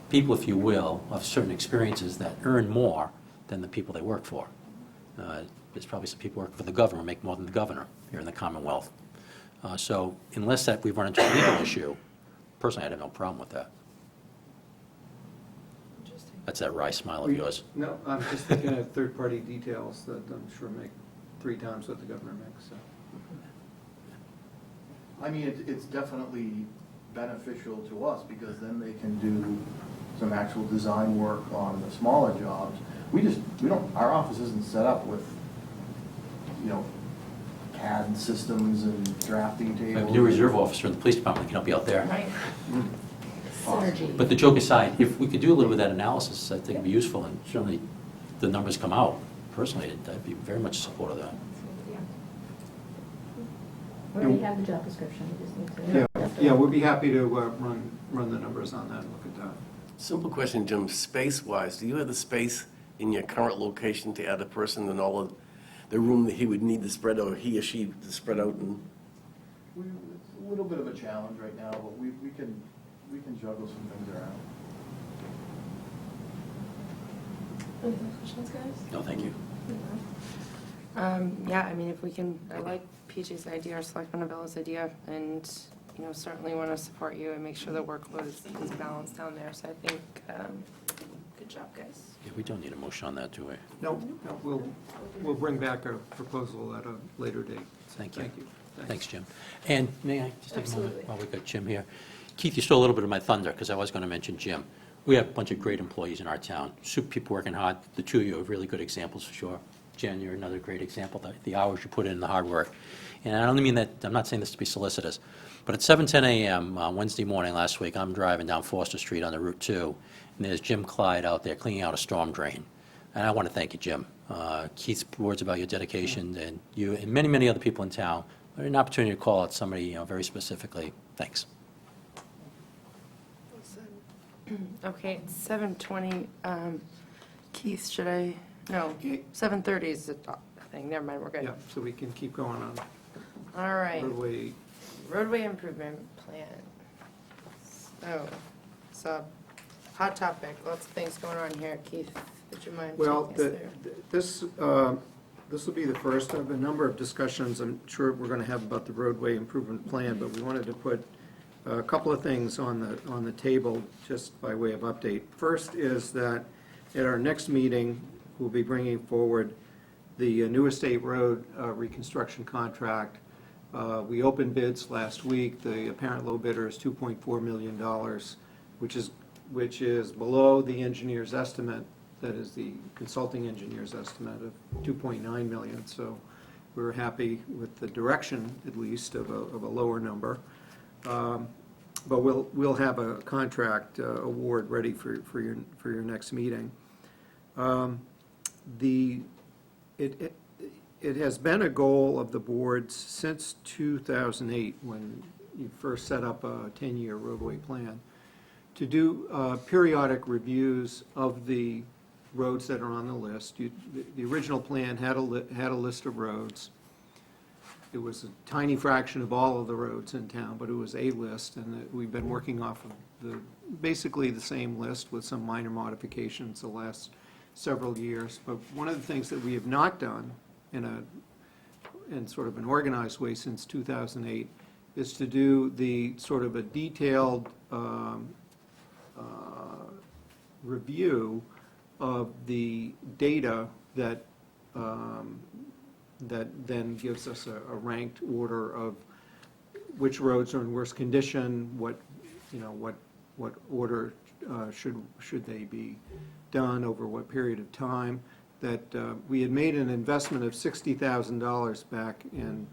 people, if you will, of certain experiences that earn more than the people they work for. There's probably some people working for the governor make more than the governor here in the Commonwealth. So unless that we've run into a legal issue, personally, I'd have no problem with that. That's that wry smile of yours. No, I'm just thinking of third-party details that I'm sure make 3 times what the governor makes, so. I mean, it's definitely beneficial to us, because then they can do some actual design work on the smaller jobs. We don't, our office isn't set up with, you know, CAD systems and drafting We have a tables. new reserve officer in the police department that can help you out there. Right. Synergy. But the joke aside, if we could do a little bit of that analysis, I think it'd be useful, and certainly the numbers come out. Personally, I'd be very much in support of that. We already have the job description, we just need to. Yeah, we'd be happy to run the numbers on that and look at that. Simple question, Jim, space-wise, do you have the space in your current location to add a person and all of the room that he would need to spread, or he or she to spread out? And It's a little bit of a challenge right now, but we can juggle some things around. Any other questions, guys? No, thank you. Yeah, I mean, if we can, I like PJ's idea or Selectman Avella's idea, and, you know, certainly want to support you and make sure the workload is balanced down there, so I think, Good job, guys. Yeah, we don't need a motion on that, do we? No, we'll bring back a proposal at a later date. Thank you. Thank you. Thanks, Jim. And may I just take a moment Absolutely. while we got Jim here? Keith, you stole a little bit of my thunder, because I was going to mention Jim. We have a bunch of great employees in our town, super people working hard. The two of you are really good examples, for sure. Jen, you're another great example, the hours you put in, the hard work. And I don't mean that, I'm not saying this to be solicitous, but at 7:10 a.m. on Wednesday morning last week, I'm driving down Foster Street on the Route 2, and there's Jim Clyde out there cleaning out a storm drain. And I want to thank you, Jim. Keith's words about your dedication, and you and many, many other people in town. An opportunity to call out somebody, very specifically. Thanks. Okay, it's 7:20. Keith, should I, no, Okay. 7:30 is the thing. Never mind, we're good. Yeah, so we can keep going on All right. roadway. Improvement plan. So, hot topic, lots of things going on here. Keith, would you mind taking Well, us there? this will be the first of a number of discussions I'm sure we're going to have about the roadway improvement plan, but we wanted to put a couple of things on the table just by way of update. First is that at our next meeting, we'll be bringing forward the New Estate Road reconstruction contract. We opened bids last week. The apparent low bidder is $2.4 million, which is below the engineer's estimate. That is the consulting engineer's estimate of $2.9 million. So we're happy with the direction, at least, of a lower number. But we'll have a contract award ready for your next meeting. It has been a goal of the board's since 2008, when you first set up a 10-year roadway plan, to do periodic reviews of the roads that are on the list. The original plan had a list of roads. It was a tiny fraction of all of the roads in town, but it was a list, and we've been working off of basically the same list with some minor modifications the last several years. But one of the things that we have not done in sort of an organized way since 2008 is to do the sort of a detailed review of the data that then gives us a ranked order of which roads are in worse condition, what order should they be done, over what period of time. That we had made an investment of $60,000 back in,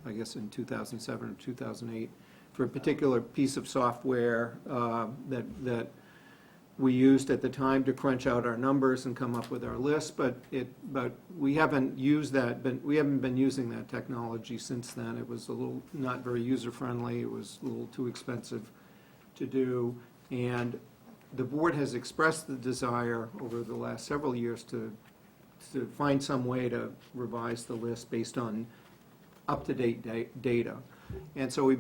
I guess, in 2007 or 2008 for a particular piece of software that we used at the time to crunch out our numbers and come up with our list, but we haven't used that, we haven't been using that technology since then. It was a little not very user-friendly, it was a little too expensive to do, and the board has expressed the desire over the last several years to find some way to revise the list based on up-to-date data. And so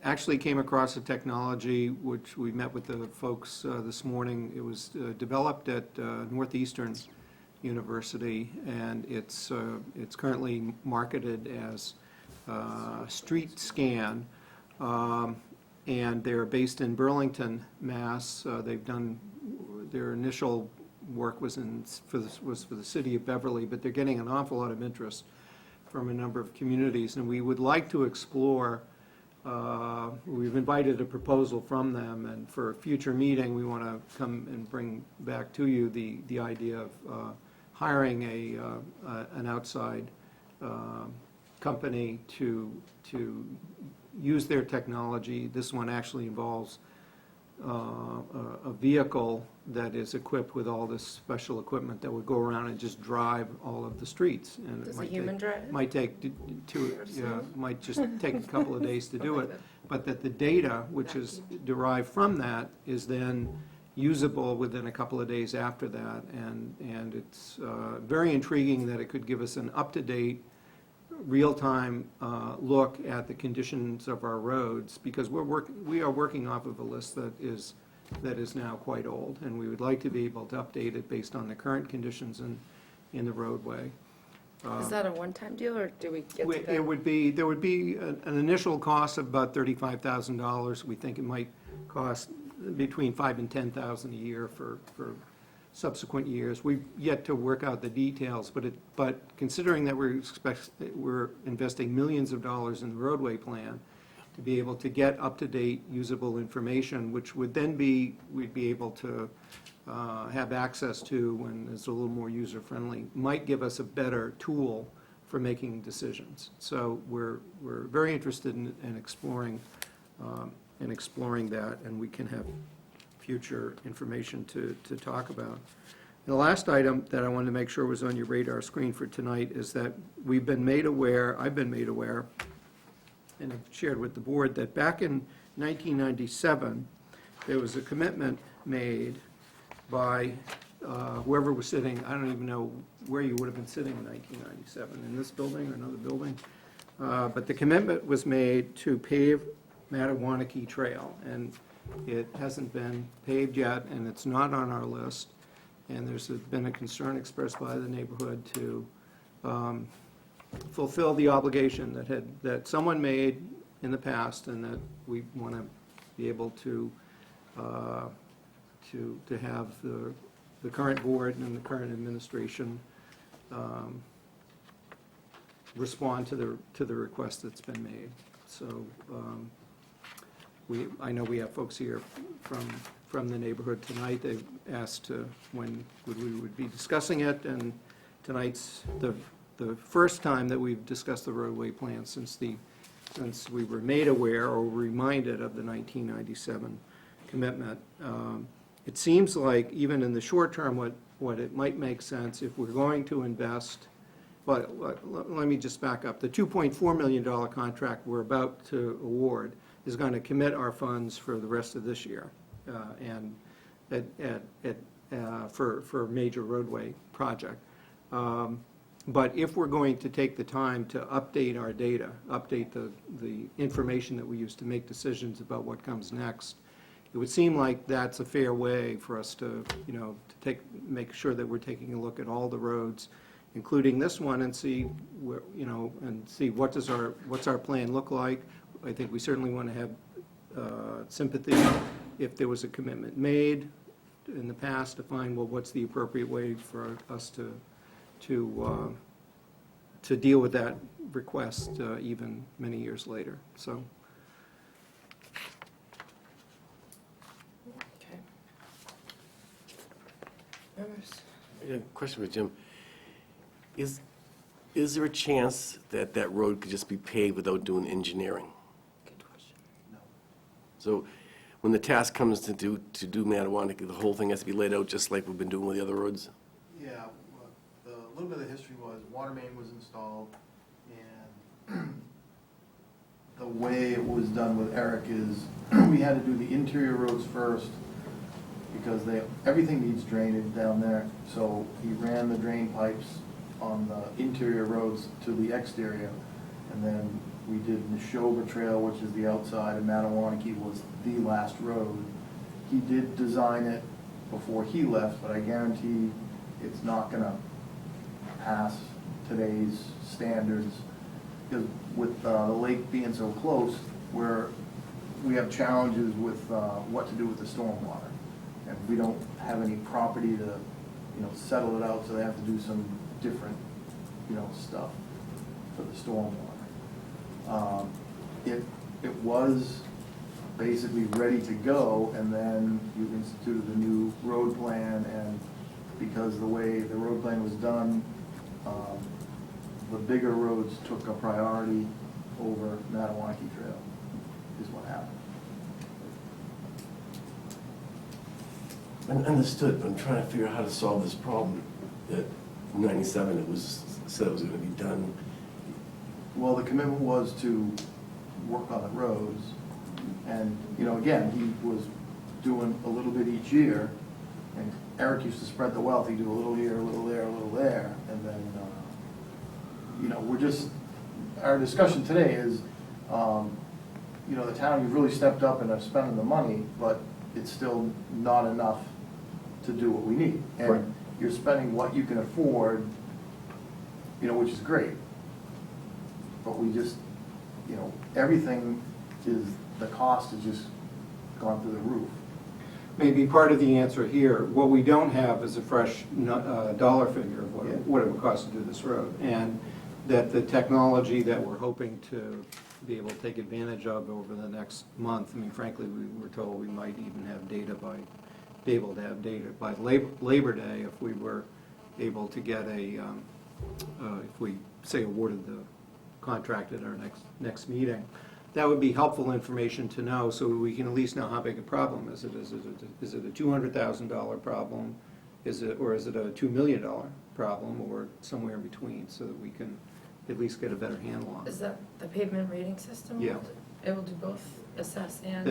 actually came across a technology which we met with the folks this morning. It was developed at Northeastern University, and it's currently marketed as Street Scan, and they're based in Burlington, Mass. They've done their initial work was for the city of Beverly, but they're getting an awful lot of interest from a number of communities, and we would like to explore. We've invited a proposal from them, and for a future meeting, we want to come and bring back to you the idea of hiring an outside company to use their technology. This one actually involves a vehicle that is equipped with all this special equipment that would go around and just drive all of the streets. And Does a human drive? might take might just take a couple of days to do it, but that the data which is derived from that is then usable within a couple of days after that, and it's very intriguing that it could give us an up-to-date, real-time look at the conditions of our roads, because we are working off of a list that is now quite old, and we would like to be able to update it based on the current conditions in the roadway. Is that a one-time deal, or do we get to that? There would be an initial cost of about $35,000. We think it might cost between $5,000 and $10,000 a year for subsequent years. We've yet to work out the details, but considering that we're investing millions of dollars in the roadway plan, to be able to get up-to-date usable information, which would then we'd be able to have access to when it's a little more user-friendly, might give us a better tool for making decisions. So we're very interested in exploring that, and we can have future information to talk about. The last item that I wanted to make sure was on your radar screen for tonight is that I've been made aware, and I've shared with the board, that back in 1997, there was a commitment made by whoever was sitting, I don't even know where you would have been sitting in 1997, in this building or another building, but the commitment was made to pave Mattawanakie Trail, and it hasn't been paved yet, and it's not on our list, and there's been a concern expressed by the neighborhood to fulfill the obligation that someone made in the past, and that we want to be able to have the current board and the current administration respond to the request that's been made. So I know we have folks here from the neighborhood tonight. They've asked when we would be discussing it, and tonight's the first time that we've discussed the roadway plan since we were made aware or reminded of the 1997 commitment. It seems like, even in the short term, what it might make sense if we're going to invest, but let me just back up. The $2.4 million contract we're about to award is going to commit our funds for the rest of this year, and for a major roadway project. But if we're going to take the time to update our data, update the information that we use to make decisions about what comes next, it would seem like that's a fair way for us to, make sure that we're taking a look at all the roads, including this one, and see what's our plan look like. I think we certainly want to have sympathy if there was a commitment made in the past to find, well, what's the appropriate way for us to deal with that request even many years later. So. Okay. Members? I got a question for Jim. Is there a chance that that road could just be paved without doing engineering? Good question. So when the task comes to do Mattawanakie, the whole thing has to be laid out just like we've been doing with the other roads? Yeah, well, a little bit of the history was water main was installed, and the way it was done with Eric is we had to do the interior roads first because everything needs drainage down there. So he ran the drain pipes on the interior roads to the exterior, and then we did Neshoba Trail, which is the outside, and Mattawanakie was the last road. He did design it before he left, but I guarantee it's not going to pass today's standards, because with the lake being so close, we have challenges with what to do with the stormwater, and we don't have any property to settle it out, so they have to do some different stuff for the stormwater. It was basically ready to go, and then you instituted the new road plan, and because the way the road plan was done, the bigger roads took a priority over Mattawanakie Trail, is what happened. Understood. I'm trying to figure out how to solve this problem. That in '97 it was said it was going to be done. Well, the commitment was to work on the roads, and, again, he was doing a little bit each year, and Eric used to spread the wealth. He'd do a little here, a little there, a little there, and then, our discussion today is, the town, you've really stepped up and are spending the money, but it's still not enough to do what we need. Right. And you're spending what you can afford, which is great. But we just, everything the cost has just gone through the roof. may be part of the answer here. What we don't have is a fresh dollar figure of what it would cost to do this road. And that the technology that we're hoping to be able to take advantage of over the next month, I mean, frankly, we were told we might even have data be able to have data by Labor Day if we were able to get if we, say, awarded the contract at our next meeting. That would be helpful information to know, so we can at least know how big a problem is it. Is it a $200,000 problem? Or is it a $2 million problem, or somewhere in between, so that we can at least get a better handle on it? Is that the pavement rating system? Yeah. It will do both assess and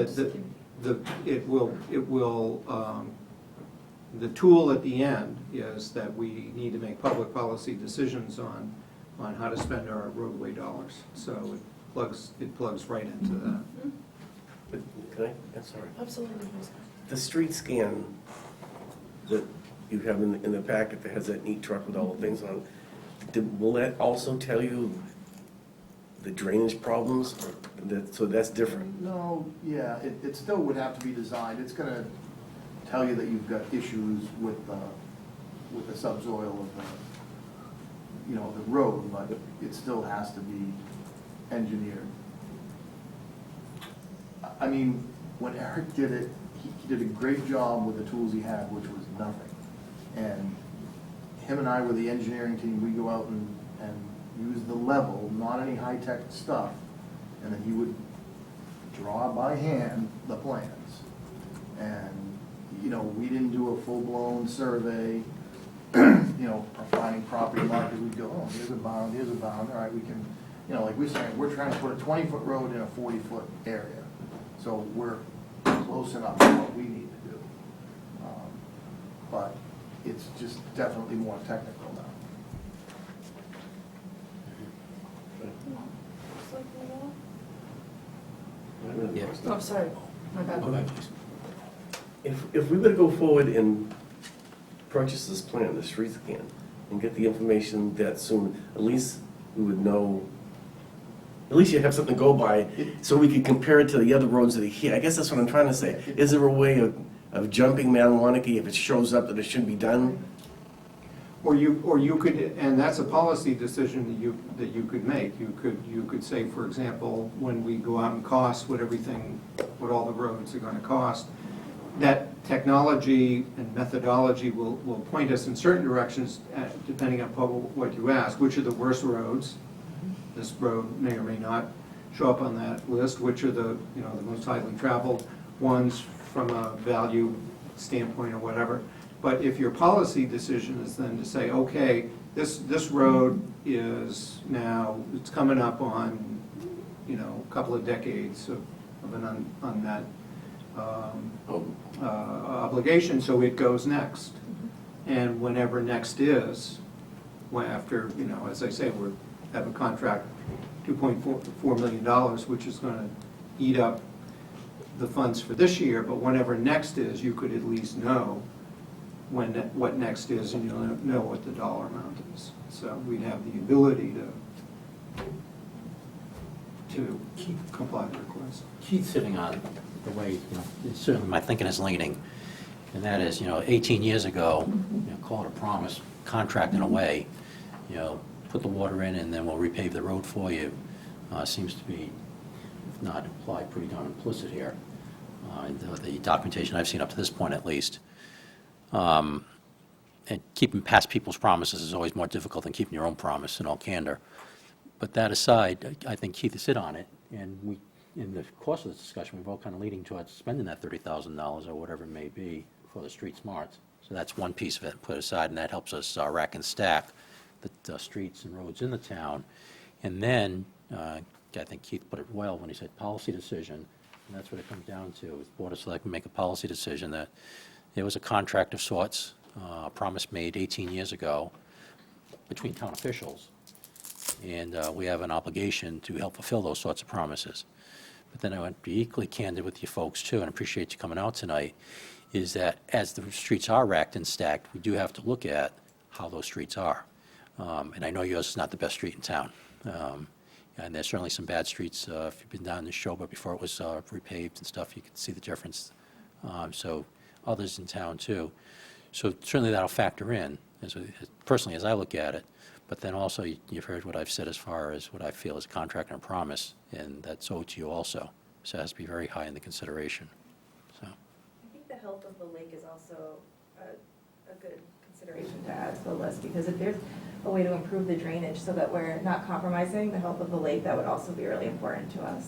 The tool at the end is that we need to make public policy decisions on how to spend our roadway dollars. So it plugs right into that. But can I, I'm sorry. Absolutely. The street scan that you have in the packet that has that neat truck with all the things on it, will that also tell you the drainage problems? So that's different? No, yeah, it still would have to be designed. It's gonna tell you that you've got issues with the subsoil of the road, but it still has to be engineered. I mean, when Eric did it, he did a great job with the tools he had, which was nothing. And him and I were the engineering team. We go out and use the level, not any high-tech stuff, and then he would draw by hand the plans. And, we didn't do a full-blown survey, finding property markers. We'd go, oh, here's a bound, all right, we can, like we're saying, we're trying to put a 20-foot road in a 40-foot area. So we're close enough to what we need to do. But it's just definitely more technical now. Yeah. Oh, sorry. My bad. Okay. If we were to go forward and purchase this plan, the street scan, and get the information that soon, at least we would know, at least you'd have something to go by, so we could compare it to the other roads that are here. I guess that's what I'm trying to say. Is there a way of jumping Matawanaki if it shows up that it shouldn't be done? Or you could, and that's a policy decision that you could make. You could say, for example, when we go out and cost what all the roads are going to cost, that technology and methodology will point us in certain directions, depending on what you ask. Which are the worst roads? This road may or may not show up on that list. Which are the most highly traveled ones from a value standpoint or whatever. But if your policy decision is then to say, okay, this road is now, it's coming up on, a couple of decades of an unmet obligation, so it goes next. And whenever next is, after, as I say, we have a contract, $2.4 million, which is going to eat up the funds for this year, but whenever next is, you could at least know what next is, and you'll know what the dollar amount is. So we'd have the ability to comply with the request. Keith's hitting on the way, certainly my thinking is leaning, and that is, 18 years ago, call it a promise, contracting away, put the water in and then we'll repave the road for you, seems to be, if not implied, pretty darn implicit here. The documentation I've seen up to this point at least. And keeping past people's promises is always more difficult than keeping your own promise in all candor. But that aside, I think Keith has hit on it, and we, in the course of this discussion, we're all kind of leading towards spending that $30,000 or whatever it may be for the street smarts. So that's one piece of it put aside, and that helps us rack and stack the streets and roads in the town. And then, I think Keith put it well when he said policy decision, and that's what it comes down to. The Board of Selectmen make a policy decision that there was a contract of sorts, a promise made 18 years ago between town officials, and we have an obligation to help fulfill those sorts of promises. But then I want to be equally candid with you folks too, and appreciate you coming out tonight, is that as the streets are racked and stacked, we do have to look at how those streets are. And I know yours is not the best street in town. And there's certainly some bad streets. If you've been down the show, but before it was repaved and stuff, you can see the difference. So others in town too. So certainly that'll factor in, personally, as I look at it. But then also, you've heard what I've said as far as what I feel is contract and a promise, and that's owed to you also. So it has to be very high in the consideration, so. I think the health of the lake is also a good consideration to add to the list, because if there's a way to improve the drainage so that we're not compromising the health of the lake, that would also be really important to us.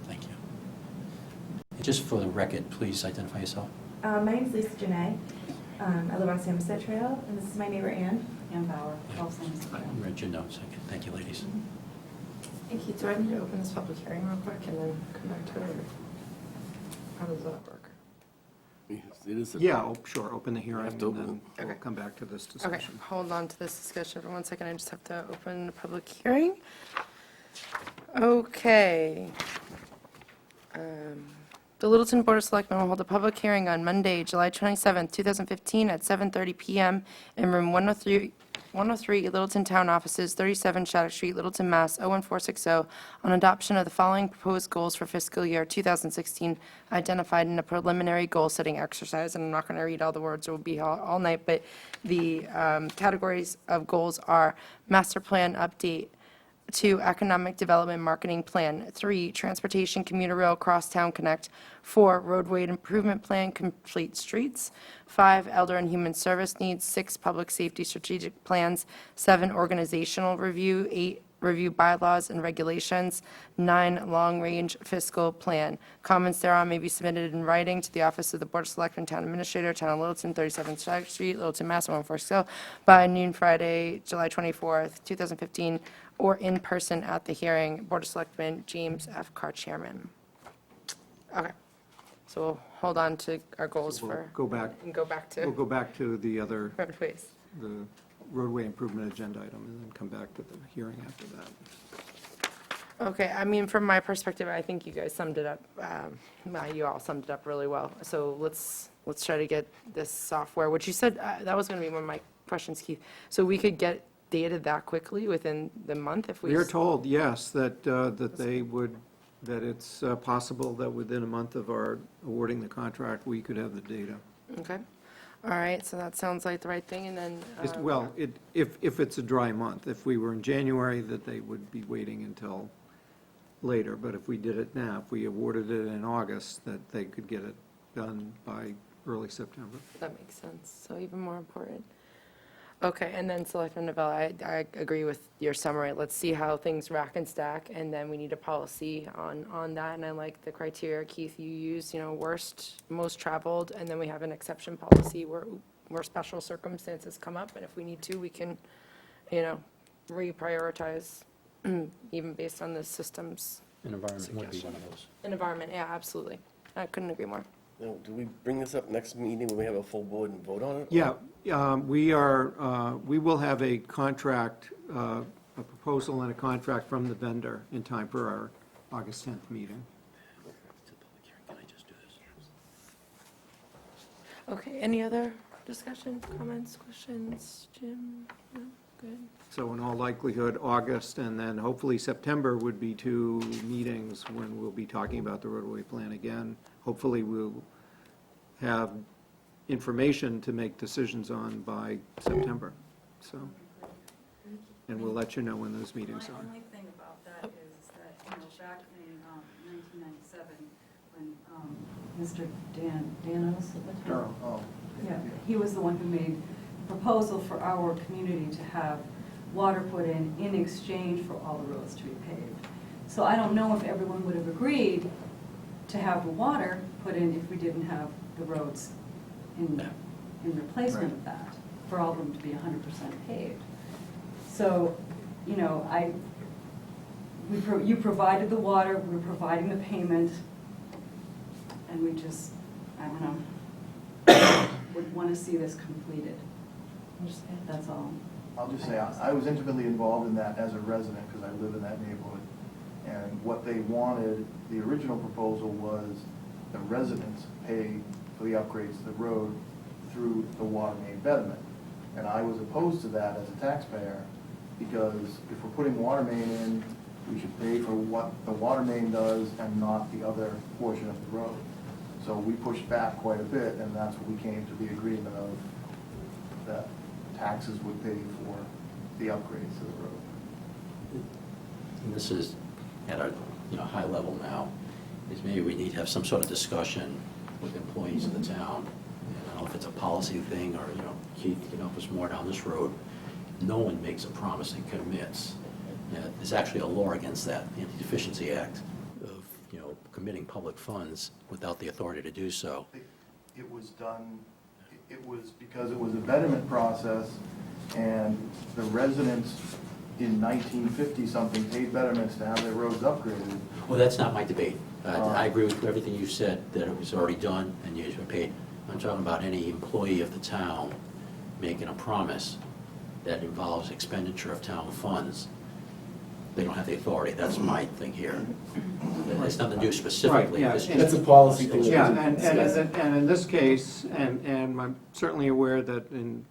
Thank you. And just for the record, please identify yourself. My name's Lisa Janae. I live on Samoset Trail, and this is my neighbor Ann. Ann Bauer, 12 Samoset Trail. I read your notes. Okay, thank you, ladies. Hey, Keith, do I need to open this public hearing real quick and then come back to it? Or how does that work? It is. Yeah, sure, open the hearing, Have and to open then we'll Okay. come back to this Okay, discussion. hold on to this discussion for 1 second. I just have to open the public hearing. Okay. The Littleton Board of Selectmen will hold a public hearing on Monday, July 27th, 2015, at 7:30 PM in room 103, Littleton Town Offices, 37 Shattuck Street, Littleton, Mass. 01460, on adoption of the following proposed goals for fiscal year 2016, identified in a preliminary goal-setting exercise. And I'm not going to read all the words, it will be all night, but the categories of goals are master plan update, 2, economic development marketing plan, 3, transportation commuter rail crosstown connect, 4, roadway improvement plan, complete streets, 5, elder and human service needs, 6, public safety strategic plans, 7, organizational review, 8, review bylaws and regulations, 9, long-range fiscal plan. Comments thereon may be submitted in writing to the Office of the Board of Selectmen, Town Administrator, Town of Littleton, 37 Shattuck Street, Littleton, Mass. 11460, by noon Friday, July 24th, 2015, or in person at the hearing. Board of Selectmen, James F. Carr, Chairman. Okay, so we'll hold on to our goals We'll for, go back, and go back we'll to go back to the other, roadways. the roadway improvement agenda item, and then come back to the hearing after that. Okay, I mean, from my perspective, I think you guys summed it up, you all summed it up really well. So let's try to get this software, which you said, that was going to be one of my questions, Keith. So we could get data that quickly within the month if we? We are told, yes, that they would, that it's possible that within a month of our awarding the contract, we could have the data. Okay, all right, so that sounds like the right thing, and then. Well, if it's a dry month, if we were in January, that they would be waiting until later, but if we did it now, if we awarded it in August, that they could get it done by early September. That makes sense, so even more important. Okay, and then Selectman Novella, I agree with your summary. Let's see how things rack and stack, and then we need a policy on that. And I like the criteria, Keith, you used, worst, most traveled, and then we have an exception policy where special circumstances come up, and if we need to, we can, reprioritize, even based on the system's. An environment would be one of those. An environment, yeah, absolutely. I couldn't agree more. Now, do we bring this up next meeting when we have a full board and vote on it? Yeah, we will have a contract, a proposal and a contract from the vendor in time for our August 10th meeting. To the public hearing, can I just do this? Okay, any other discussion, comments, questions? Jim? No? Good. So in all likelihood, August and then hopefully September would be 2 meetings when we'll be talking about the roadway plan again. Hopefully we'll have information to make decisions on by September, so. And we'll let you know when those meetings My are. only thing about that is that, back in 1997, when Mr. Danos at the time. Oh. Yeah, he was the one who made a proposal for our community to have water put in exchange for all the roads to be paved. So I don't know if everyone would have agreed to have the water put in if we didn't have the roads in replacement of that, for all of them to be 100% paved. So, you provided the water, we're providing the payment, and we just, I don't know, would want to see this completed. That's all. I'll just say, I was intimately involved in that as a resident, because I live in that neighborhood. And what they wanted, the original proposal was the residents pay for the upgrades to the road through the water main betterment. And I was opposed to that as a taxpayer, because if we're putting water main in, we should pay for what the water main does and not the other portion of the road. So we pushed back quite a bit, and that's what we came to the agreement of, that taxes would pay for the upgrades to the road. And this is at a, high level now, is maybe we need to have some sort of discussion with employees of the town. I don't know if it's a policy thing or, Keith can help us more down this road. No one makes a promise and commits. There's actually a law against that, the Anti-Deficiency Act, of, committing public funds without the authority to do so. It was done, it was because it was a betterment process, and the residents in 1950-something paid betterments to have their roads upgraded. Well, that's not my debate. I agree with everything you said, that it was already done and you should pay. I'm talking about any employee of the town making a promise that involves expenditure of town funds. They don't have the authority. That's my thing here. It's nothing to do specifically. Right, yeah. It's just- That's a policy thing. Yeah, and in this case, and I'm certainly aware that in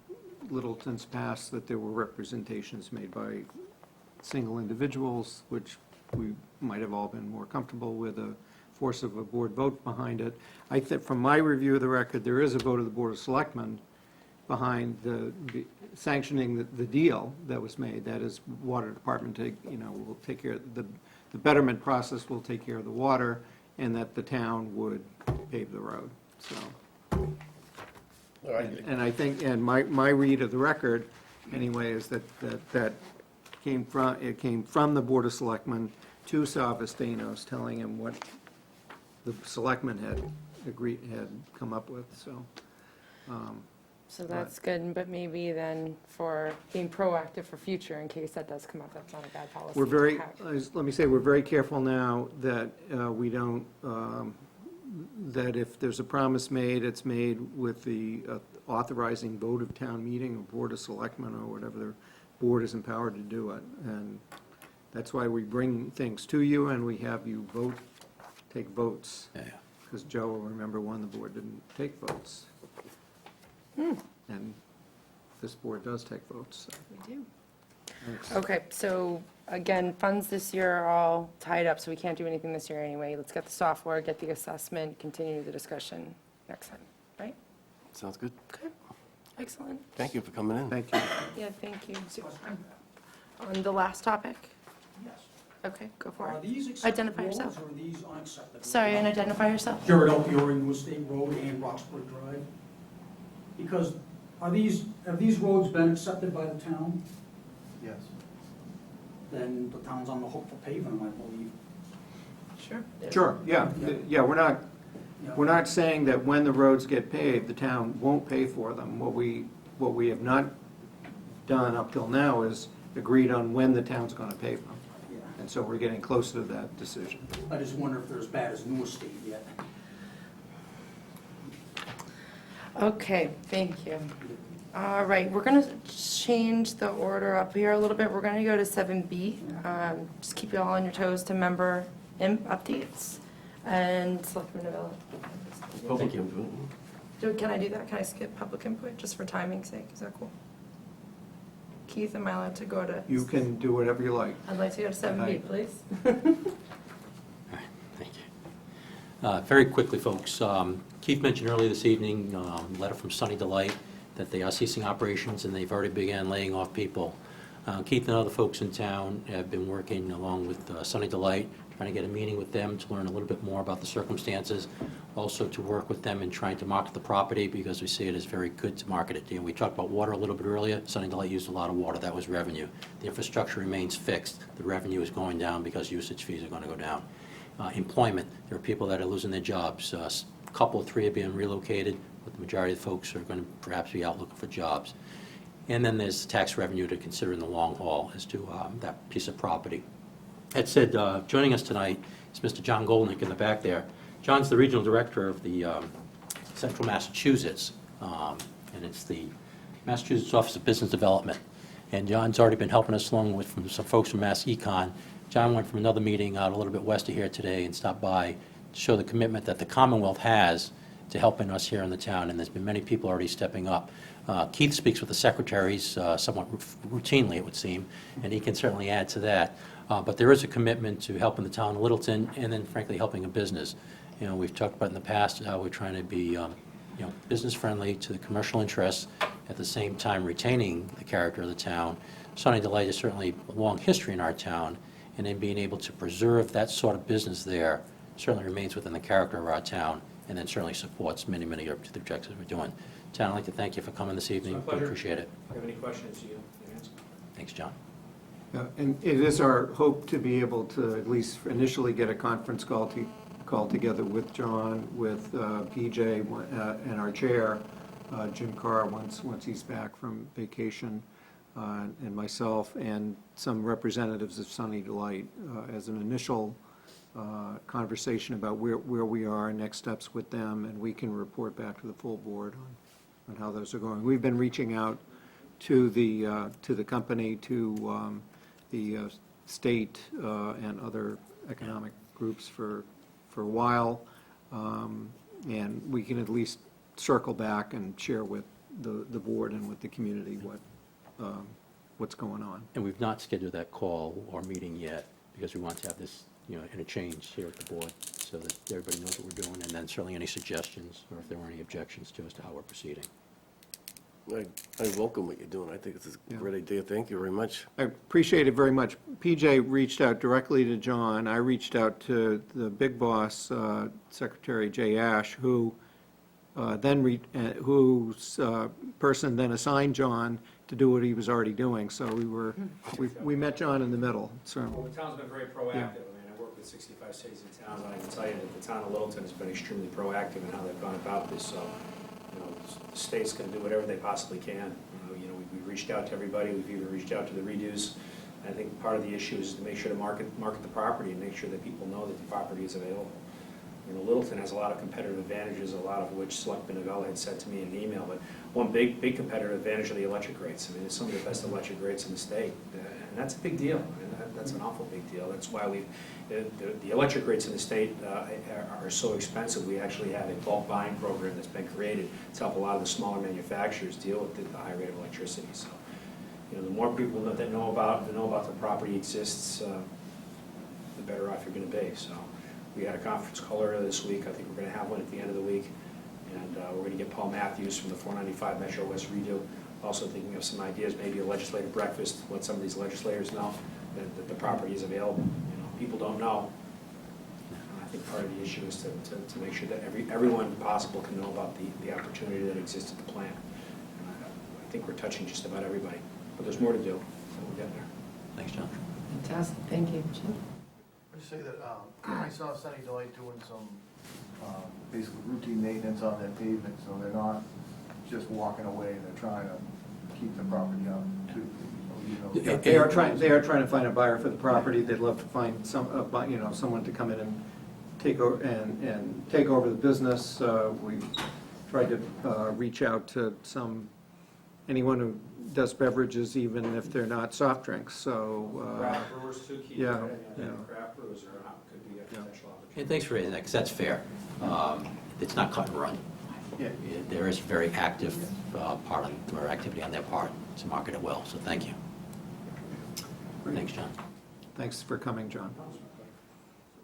Littleton's past, that there were representations made by single individuals, which we might have all been more comfortable with a force of a board vote behind it. I think, from my review of the record, there is a vote of the Board of Selectmen behind sanctioning the deal that was made. That is, water department will take care of the betterment process, will take care of the water, and that the town would pave the road. So, All right. and I think, and my read of the record, anyway, is that came from the Board of Selectmen to Salvastanos, telling him what the selectmen had come up with, so. So that's good, but maybe then for being proactive for future, in case that does come up, that's not a bad policy. We're very, to have. let me say, we're very careful now that we don't, that if there's a promise made, it's made with the authorizing vote of town meeting or Board of Selectmen or whatever the board is empowered to do it. And that's why we bring things to you and we have you take votes. Yeah. Because Joe will remember one, the board didn't take votes. And this board does take votes. So. We do. Thanks. Okay, so again, funds this year are all tied up, so we can't do anything this year anyway. Let's get the software, get the assessment, continue the discussion next time, right? Sounds good. Okay, excellent. Thank you for coming in. Thank you. Yeah, thank you. On the last topic? Yes. Okay, go for Are it. these acceptable Identify roads yourself. or are these unacceptable? Sorry, and identify yourself. Jared Opioid, New State Road and Roxbury Drive. Because have these roads been accepted by the town? Yes. Then the town's on the hook for paving them, I believe. Sure. Sure, yeah, we're not saying that when the roads get paved, the town won't pay for them. What we have not done up till now is agreed on when the town's gonna pave them. Yeah. And so we're getting close to that decision. I just wonder if they're as bad as New State yet. Okay, thank you. All right, we're going to change the order up here a little bit. We're going to go to 7B. Just keep you all on your toes to member updates and Selectmen development. Thank you. Can I do that? Can I skip public input just for timing's sake? Is that cool? Keith, am I allowed to go to? You can do whatever you like. I'd like to go to 7B, please. All right, thank you. Very quickly, folks, Keith mentioned earlier this evening, letter from Sunny Delight, that they are ceasing operations and they've already began laying off people. Keith and other folks in town have been working along with Sunny Delight, trying to get a meeting with them to learn a little bit more about the circumstances, also to work with them in trying to market the property because we see it as very good to market it. We talked about water a little bit earlier. Sunny Delight used a lot of water. That was revenue. The infrastructure remains fixed. The revenue is going down because usage fees are going to go down. Employment, there are people that are losing their jobs. A couple, 3 are being relocated, but the majority of the folks are going to perhaps be out looking for jobs. And then there's tax revenue to consider in the long haul as to that piece of property. That said, joining us tonight is Mr. John Goldnick in the back there. John's the regional director of the Central Massachusetts, and it's the Massachusetts Office of Business Development. And John's already been helping us along with some folks from Mass Econ. John went from another meeting out a little bit west of here today and stopped by to show the commitment that the Commonwealth has to helping us here in the town, and there's been many people already stepping up. Keith speaks with the secretaries somewhat routinely, it would seem, and he can certainly add to that. But there is a commitment to helping the town of Littleton, and then frankly, helping a business. You know, we've talked about in the past how we're trying to be, business-friendly to the commercial interests, at the same time retaining the character of the town. Sunny Delight is certainly a long history in our town, and then being able to preserve that sort of business there certainly remains within the character of our town, and then certainly supports many, many of the objectives we're doing. Town, I'd like to thank you for coming this evening. It's my pleasure. Appreciate it. If you have any questions, you can answer. Thanks, John. And it is our hope to be able to at least initially get a conference call together with John, with PJ, and our chair, Jim Carr, once he's back from vacation, and myself, and some representatives of Sunny Delight as an initial conversation about where we are, next steps with them, and we can report back to the full board on how those are going. We've been reaching out to the company, to the state and other economic groups for a while, and we can at least circle back and share with the board and with the community what's going on. And we've not scheduled that call or meeting yet, because we want to have this, interchange here at the board, so that everybody knows what we're doing, and then certainly any suggestions, or if there were any objections to as to how we're proceeding. I welcome what you're doing. I think it's a Yeah. great idea. Thank you very much. I appreciate it very much. PJ reached out directly to John. I reached out to the big boss, Secretary Jay Ash, whose person then assigned John to do what he was already doing. So we met John in the middle. So Well, the town's been very proactive. I mean, I work with 65 cities and towns, and I can tell you that the town of Littleton has been extremely proactive in how they've gone about this. So, the state's going to do whatever they possibly can. We've reached out to everybody. We've even reached out to the redos. I think part of the issue is to make sure to market the property and make sure that people know that the property is available. Littleton has a lot of competitive advantages, a lot of which Selectmen Novella had said to me in an email, but one big competitive advantage are the electric rates. I mean, it's some of the best electric rates in the state, and that's a big deal. I mean, that's an awful big deal. That's why the electric rates in the state are so expensive. We actually have a bulk buying program that's been created to help a lot of the smaller manufacturers deal with the high rate of electricity. So, the more people that know about the property exists, the better off you're going to be. So. We had a conference call earlier this week. I think we're going to have one at the end of the week. And we're going to get Paul Matthews from the 495 Metro West Redo. Also thinking of some ideas, maybe a legislative breakfast, let some of these legislators know that the property is available. People don't know. I think part of the issue is to make sure that everyone possible can know about the opportunity that exists at the plant. I think we're touching just about everybody. But there's more to do, so we'll get there. Thanks, John. Fantastic, thank you. Jim? I just say that I saw Sunny Delight doing some basically routine maintenance on their pavement, so they're not just walking away, they're trying to keep the property up too. they are trying to find a buyer for the property. They'd love to find someone to come in and take over the business. We've tried to reach out to anyone who does beverages, even if they're not soft drinks. So Craft brewers too, Keith, yeah, right? yeah. Craft brewers could be a potential opportunity. And thanks for raising that, because that's fair. It's not cut and run. Yeah. There is very active activity on their part to market it well, so thank you. Thanks, John. Thanks for coming, John.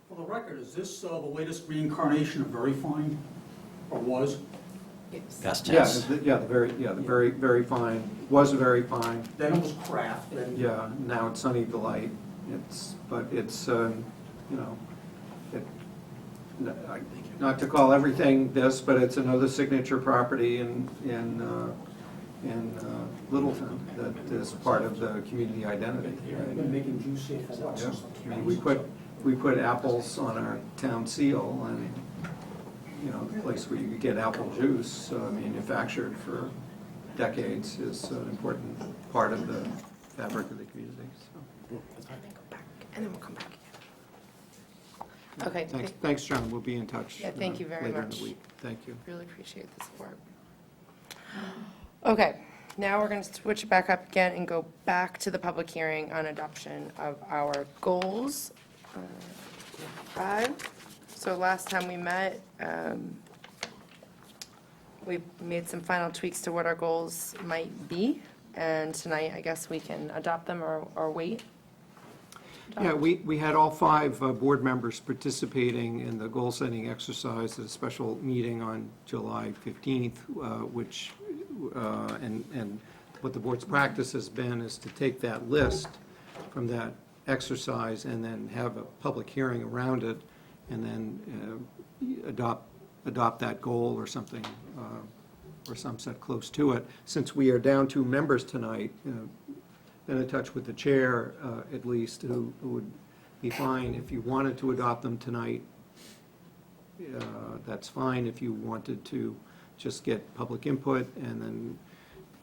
For the record, is this the latest reincarnation of Very Fine, or was? Past Yeah, tense. the very fine, was very fine. Then it was Kraft, then... Yeah, now it's Sunny Delight. Not to call everything this, but it's another signature property in Littleton that is part of the community identity. I've been making juice here for what, since I mean, we put apples on our town seal, and the place where you get apple juice manufactured for decades is an important part of the fabric of the community. So. And then we'll come back again. Okay. Thanks, John. We'll be in touch. Yeah, thank you very later much. in the week. Thank you. Really appreciate the support. Okay, now we're going to switch it back up again and go back to the public hearing on adoption of our goals. 5. So last time we met, we made some final tweaks to what our goals might be, and tonight I guess we can adopt them or wait. Yeah, we had all 5 board members participating in the goal-setting exercise at a special meeting on July 15th, which, and what the board's practice has been is to take that list from that exercise and then have a public hearing around it, and then adopt that goal or something, or some set close to it. Since we are down 2 members tonight, been in touch with the chair, at least, who would be fine. If you wanted to adopt them tonight, that's fine. If you wanted to just get public input and then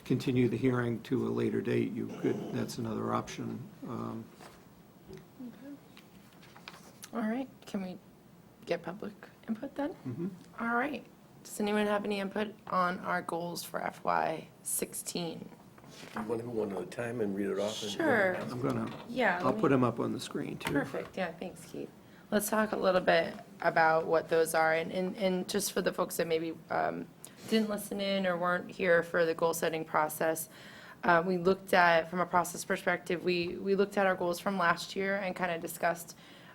continue the hearing to a later date, you could, that's another option. All right, can we get public input then? Mhm. All right. Does anyone have any input on our goals for FY16? Want to go one at a time and read it off? and- Sure. I'm gonna, Yeah. I'll put them up on the screen, too. Perfect, yeah, thanks, Keith. Let's talk a little bit about what those are, and just for the folks that maybe didn't listen in or weren't here for the goal-setting process, we looked at, from a process perspective, we looked at our goals from last year and kind of discussed,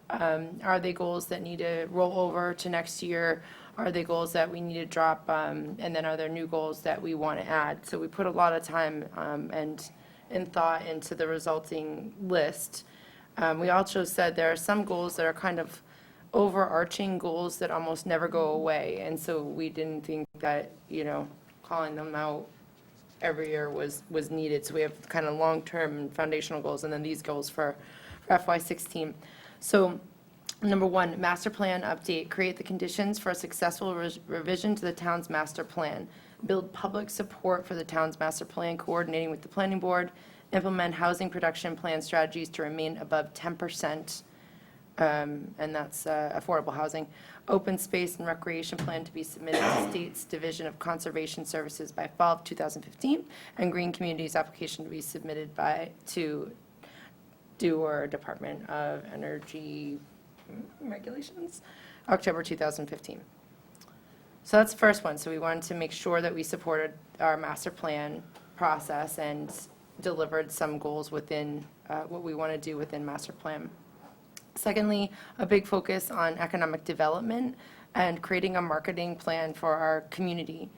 are they goals that need to roll over to next year? Are they goals that we need to drop? And then are there new goals that we want to add? So we put a lot of time and thought into the resulting list. We also said there are some goals that are kind of overarching goals that almost never go away. And so we didn't think that, calling them out every year was needed. So we have kind of long-term foundational goals and then these goals for FY16. So number 1, master plan update, create the conditions for a successful revision to the town's master plan. Build public support for the town's master plan, coordinating with the planning board. Implement housing production plan strategies to remain above 10%, and that's affordable housing. Open space and recreation plan to be submitted to State's Division of Conservation Services by fall of 2015. And green communities application to be submitted to DOER, Department of Energy Regulations, October 2015. So that's the first one. So we wanted to make sure that we supported our master plan process and delivered some goals within what we want to do within master plan. Secondly, a big focus on economic development and creating a marketing plan for our community,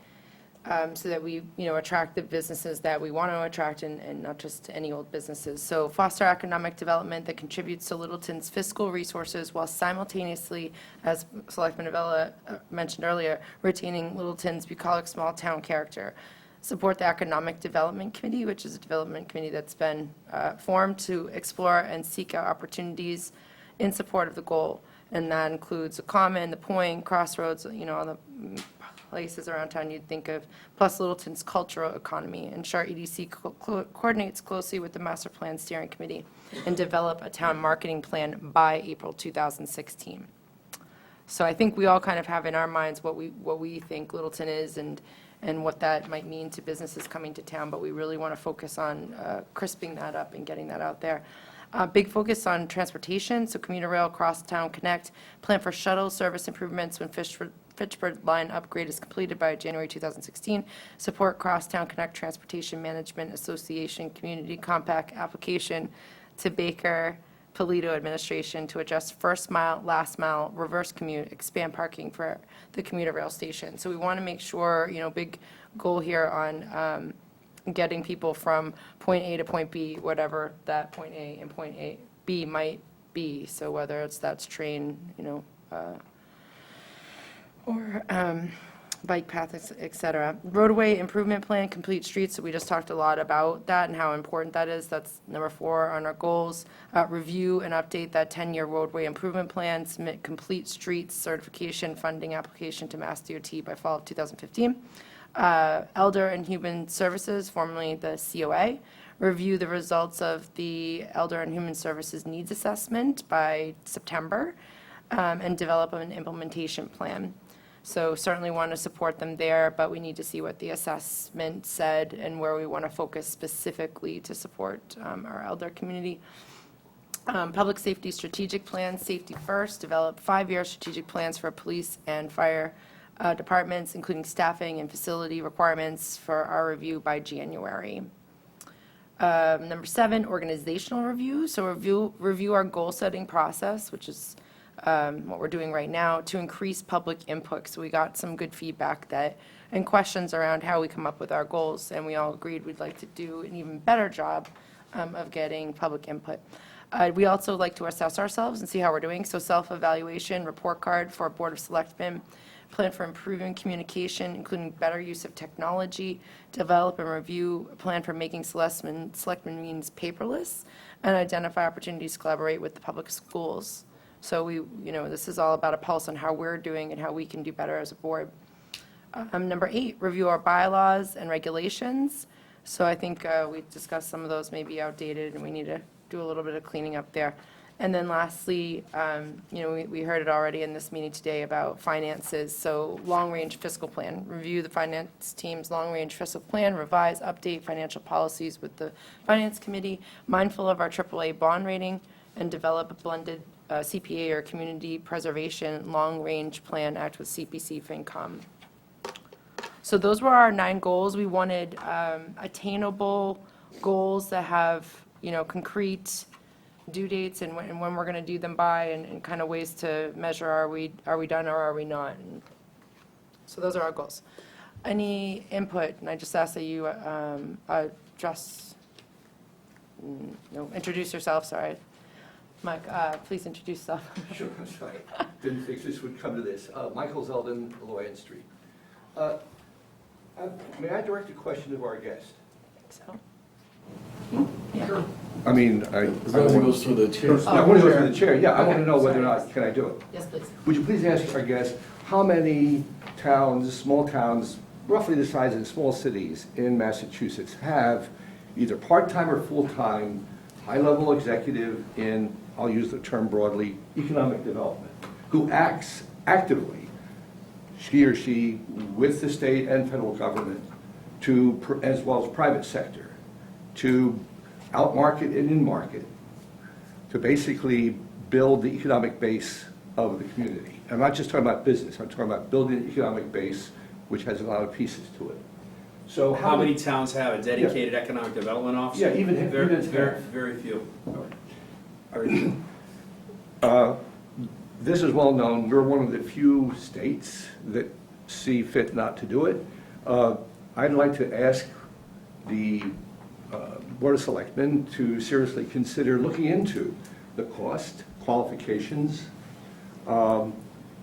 so that we, attract the businesses that we want to attract and not just any old businesses. So foster economic development that contributes to Littleton's fiscal resources while simultaneously, as Selectman Avella mentioned earlier, retaining Littleton's bucolic small town character. Support the Economic Development Committee, which is a development committee that's been formed to explore and seek out opportunities in support of the goal. And that includes the Common, the Point, Crossroads, all the places around town you'd think of, plus Littleton's cultural economy. And SHAR EDC coordinates closely with the Master Plan Steering Committee and develop a town marketing plan by April 2016. So I think we all kind of have in our minds what we think Littleton is and what that might mean to businesses coming to town, but we really want to focus on crisping that up and getting that out there. Big focus on transportation, so commuter rail, crosstown connect, plan for shuttle service improvements when Fitchburg line upgrade is completed by January 2016, support crosstown connect transportation management association community compact application to Baker Polito administration to adjust first mile, last mile, reverse commute, expand parking for the commuter rail station. So we want to make sure, big goal here on getting people from point A to point B, whatever that point A and point B might be. So whether that's train, or bike paths, et cetera. Roadway improvement plan, complete streets, so we just talked a lot about that and how important that is. That's number 4 on our goals. Review and update that 10-year roadway improvement plan, submit complete streets certification funding application to Mass DOT by fall of 2015. Elder and Human Services, formerly the COA, review the results of the Elder and Human Services Needs Assessment by September, and develop an implementation plan. So certainly want to support them there, but we need to see what the assessment said and where we want to focus specifically to support our elder community. Public safety strategic plans, safety first, develop 5-year strategic plans for police and fire departments, including staffing and facility requirements for our review by January. Number 7, organizational review. So review our goal-setting process, which is what we're doing right now, to increase public input. So we got some good feedback and questions around how we come up with our goals, and we all agreed we'd like to do an even better job of getting public input. We also like to assess ourselves and see how we're doing. So self-evaluation, report card for Board of Selectmen, plan for improving communication, including better use of technology, develop and review a plan for making selectmen meetings paperless, and identify opportunities to collaborate with the public schools. So this is all about a pulse on how we're doing and how we can do better as a board. Number 8, review our bylaws and regulations. So I think we discussed some of those may be outdated, and we need to do a little bit of cleaning up there. And then lastly, we heard it already in this meeting today about finances. So long-range fiscal plan, review the finance team's long-range fiscal plan, revise, update financial policies with the finance committee, mindful of our AAA bond rating, and develop a blended CPA or community preservation long-range plan, act with CPC FinCom. So those were our 9 goals. We wanted attainable goals that have, concrete due dates and when we're going to do them by, and kind of ways to measure are we done or are we not. And so those are our goals. Any input? And I just ask that you introduce yourself. Sorry, Mike. Please introduce yourself. Sure. I'm sorry. Didn't think this would come to this. Michael Zeldin, Loyan Street. May I direct a question of our guest? So. Sure. I mean, As long as it goes through the chair. I want to go through the chair. Yeah, I Okay. want to know whether or not, can I do it? Yes, please. Would you please ask our guest, how many towns, small towns, roughly the size of small cities in Massachusetts have either part-time or full-time, high-level executive in, I'll use the term broadly, economic development, who acts actively, she or she, with the state and federal government, as well as private sector, to out-market and in-market, to basically build the economic base of the community. I'm not just talking about business, I'm talking about building an economic base which has a lot of pieces to it. So How many towns have a dedicated economic development officer? Yeah, even very few. This is well known. We're one of the few states that see fit not to do it. I'd like to ask the Board of Selectmen to seriously consider looking into the cost, qualifications,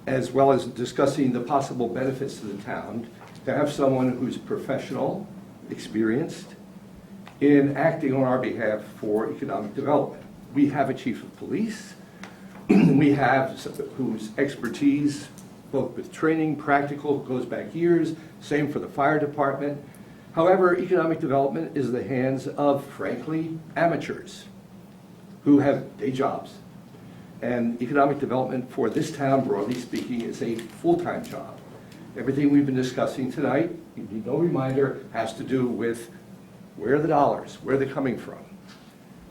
as well as discussing the possible benefits to the town to have someone who's professional, experienced, in acting on our behalf for economic development. We have a chief of police, we have whose expertise, both with training, practical, goes back years, same for the fire department. However, economic development is the hands of, frankly, amateurs who have day jobs. And economic development for this town, broadly speaking, is a full-time job. Everything we've been discussing tonight, you need no reminder, has to do with where are the dollars, where they're coming from.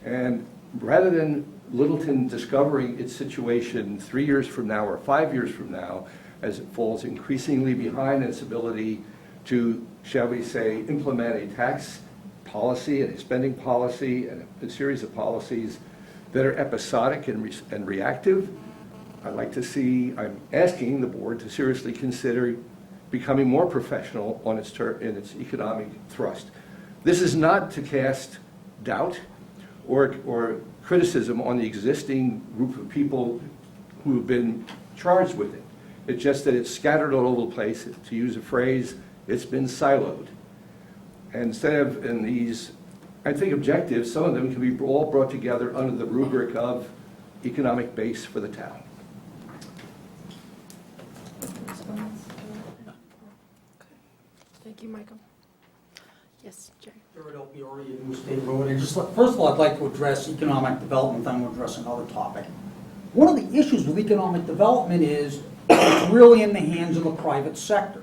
And rather than Littleton discovering its situation 3 years from now or 5 years from now, as it falls increasingly behind its ability to, shall we say, implement a tax policy and a spending policy and a series of policies that are episodic and reactive, I'd like to see, I'm asking the board to seriously consider becoming more professional on in its economic thrust. This is not to cast doubt or criticism on the existing group of people who have been charged with it. It's just that it's scattered all over the place. To use a phrase, it's been siloed. And instead of in these, I think, objectives, some of them can be all brought together under the rubric of economic base for the town. Thank you, Michael. Yes, Jay. Jared Alfieri at New State Road. And just first of all, I'd like to address economic development, then we'll address another topic. One of the issues with economic development is it's really in the hands of the private sector.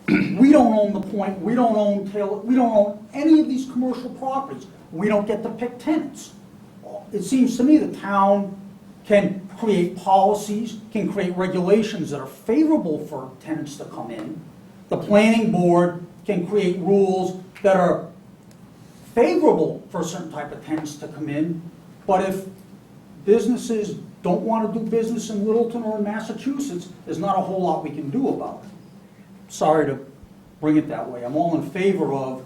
We don't own the point, we don't own Taylor, we don't own any of these commercial properties. We don't get to pick tenants. It seems to me the town can create policies, can create regulations that are favorable for tenants to come in. The planning board can create rules that are favorable for a certain type of tenants to come in, but if businesses don't want to do business in Littleton or in Massachusetts, there's not a whole lot we can do about it. Sorry to bring it that way. I'm all in favor of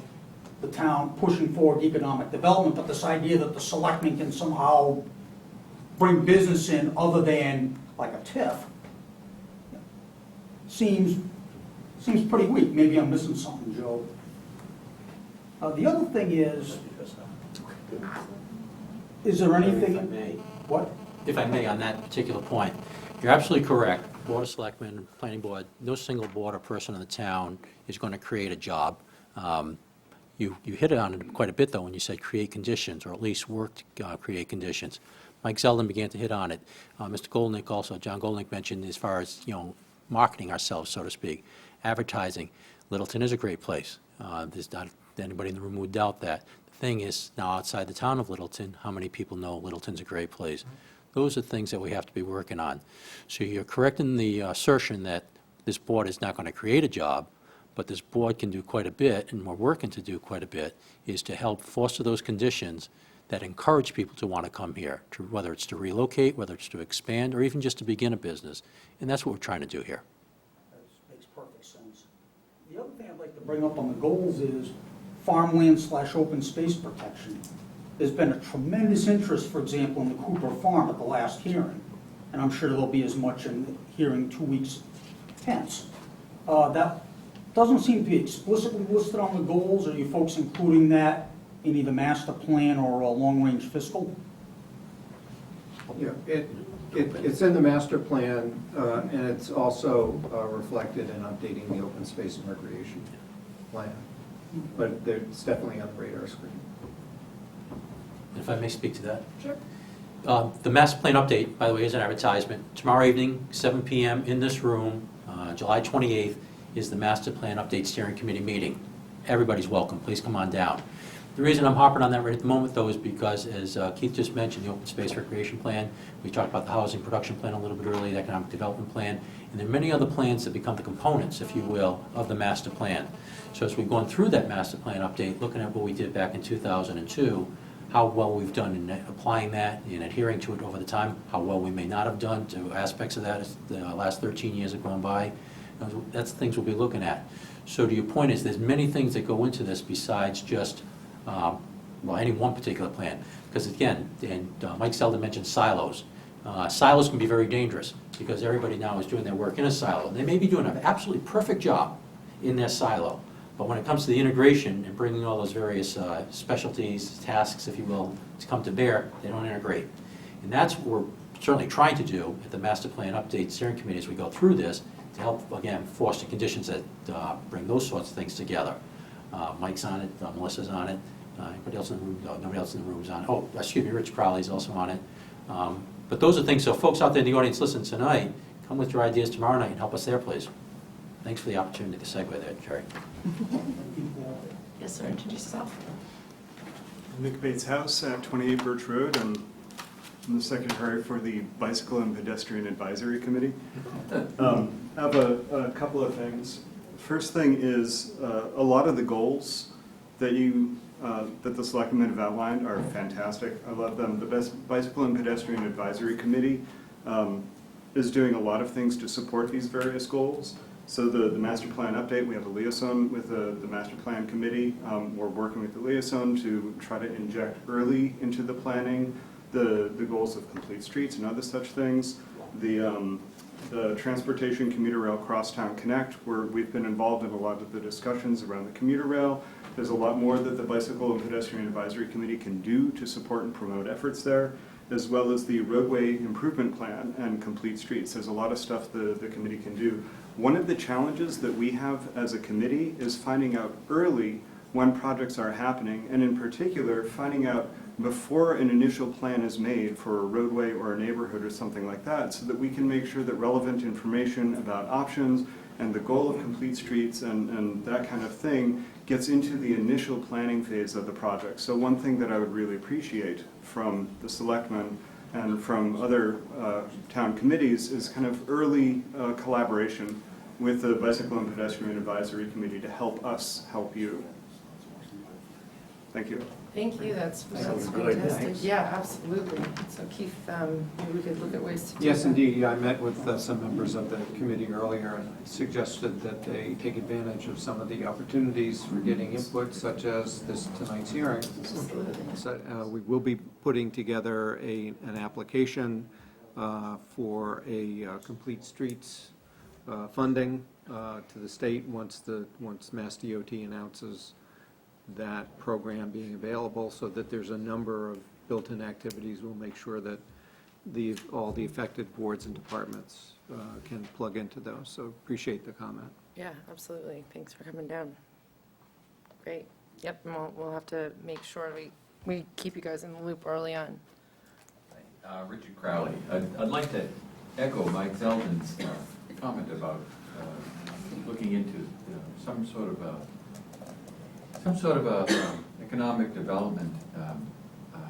the town pushing forward economic development, but this idea that the selectmen can somehow bring business in other than like a TIF seems pretty weak. Maybe I'm missing something, Joe. The other thing is there anything? If I may. What? If I may, on that particular point, you're absolutely correct. Board of Selectmen, Planning Board, no single board or person in the town is going to create a job. You hit it on it quite a bit, though, when you said create conditions, or at least work to create conditions. Mike Zeldin began to hit on it. Mr. Goldnick also, John Goldnick mentioned as far as, marketing ourselves, so to speak, advertising. Littleton is a great place. There's not anybody in the room who would doubt that. The thing is, now outside the town of Littleton, how many people know Littleton's a great place? Those are things that we have to be working on. So you're correct in the assertion that this board is not going to create a job, but this board can do quite a bit, and we're working to do quite a bit, is to help foster those conditions that encourage people to want to come here, whether it's to relocate, whether it's to expand, or even just to begin a business. And that's what we're trying to do here. That makes perfect sense. The other thing I'd like to bring up on the goals is farmland/open space protection. There's been a tremendous interest, for example, in the Cooper Farm at the last hearing, and I'm sure there'll be as much in the hearing 2 weeks hence. That doesn't seem to be explicitly listed on the goals. Are you folks including that in either master plan or long-range fiscal? Yeah, it's in the master plan, and it's also reflected in updating the open space and recreation plan. But it's definitely on the radar screen. If I may speak to that. Sure. The master plan update, by the way, is an advertisement. Tomorrow evening, 7 p.m. in this room, July 28th, is the master plan update steering committee meeting. Everybody's welcome. Please come on down. The reason I'm harping on that right at the moment, though, is because, as Keith just mentioned, the open space recreation plan, we talked about the housing production plan a little bit earlier, the economic development plan, and there are many other plans that become the components, if you will, of the master plan. So as we've gone through that master plan update, looking at what we did back in 2002, how well we've done in applying that and adhering to it over the time, how well we may not have done to aspects of that as the last 13 years have gone by. That's things we'll be looking at. So to your point is there's many things that go into this besides just, any one particular plan. Because again, and Mike Zeldin mentioned silos. Silos can be very dangerous because everybody now is doing their work in a silo. They may be doing an absolutely perfect job in their silo, but when it comes to the integration and bringing all those various specialties, tasks, if you will, to come to bear, they don't integrate. And that's what we're certainly trying to do at the Master Plan Update Steering Committee as we go through this, to help, again, foster conditions that bring those sorts of things together. Mike's on it, Melissa's on it, anybody else in the room? No, nobody else in the room is on it. Oh, excuse me, Rich Crowley's also on it. But those are things, so folks out there in the audience, listen tonight, come with your ideas tomorrow night and help us there, please. Thanks for the opportunity to segue there, Jerry. Yes, sir, introduce yourself. Nick Bates House at 28 Birch Road. I'm the secretary for the Bicycle and Pedestrian Advisory Committee. I have a couple of things. First thing is a lot of the goals that that the selectmen have outlined are fantastic. I love them. The Bicycle and Pedestrian Advisory Committee is doing a lot of things to support these various goals. So the master plan update, we have a liaison with the master plan committee. We're working with the liaison to try to inject early into the planning the goals of complete streets and other such things. The Transportation Commuter Rail Crosstown Connect, where we've been involved in a lot of the discussions around the commuter rail. There's a lot more that the Bicycle and Pedestrian Advisory Committee can do to support and promote efforts there, as well as the roadway improvement plan and complete streets. There's a lot of stuff the committee can do. One of the challenges that we have as a committee is finding out early when projects are happening, and in particular, finding out before an initial plan is made for a roadway or a neighborhood or something like that, so that we can make sure that relevant information about options and the goal of complete streets and that kind of thing gets into the initial planning phase of the project. So one thing that I would really appreciate from the selectmen and from other town committees is kind of early collaboration with the Bicycle and Pedestrian Advisory Committee to help us help you. Thank you. Thank you, that's Sounds a good idea. fantastic. Yeah, absolutely. So Keith, maybe we could look at ways to do Yes, that. indeed. I met with some members of the committee earlier and suggested that they take advantage of some of the opportunities for getting input, such as this tonight's hearing. Absolutely. So, we will be putting together an application for a complete streets funding to the state once Mass DOT announces that program being available, so that there's a number of built-in activities. We'll make sure that all the affected boards and departments can plug into those. So appreciate the comment. Yeah, absolutely. Thanks for coming down. Great. Yep, and we'll have to make sure we keep you guys in the loop early on. Richard Crowley. I'd like to echo Mike Zeldin's comment about looking into some sort of economic development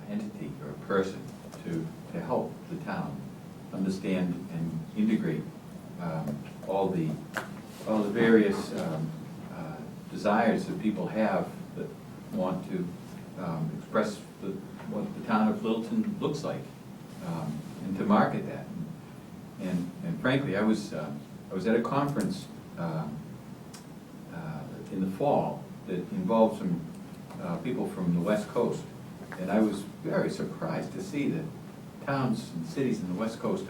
entity or person to help the town understand and integrate all the various desires that people have that want to express what the town of Littleton looks like, and to market that. And frankly, I was at a conference in the fall that involved some people from the West Coast, and I was very surprised to see that towns and cities in the West Coast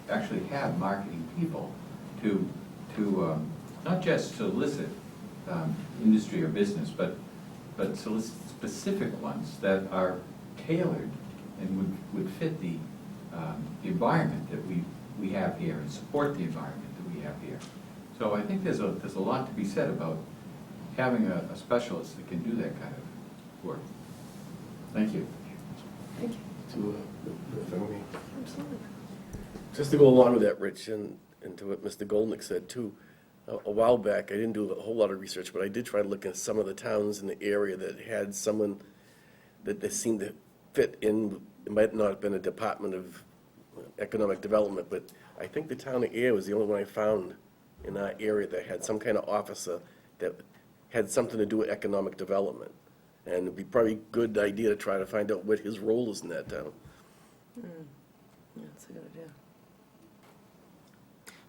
actually have marketing people to not just solicit industry or business, but solicit specific ones that are tailored and would fit the environment that we have here and support the environment that we have here. So I think there's a lot to be said about having a specialist that can do that kind of work. Thank you. Thank you. If I may. Absolutely. Just to go along with that, Rich, and to what Mr. Goldnick said too, a while back, I didn't do a whole lot of research, but I did try to look at some of the towns in the area that had someone that they seemed to fit in. It might not have been a Department of Economic Development, but I think the town of Air was the only one I found in our area that had some kind of officer that had something to do with economic development. And it'd be probably a good idea to try to find out what his role is in that town. Yeah, that's a good idea.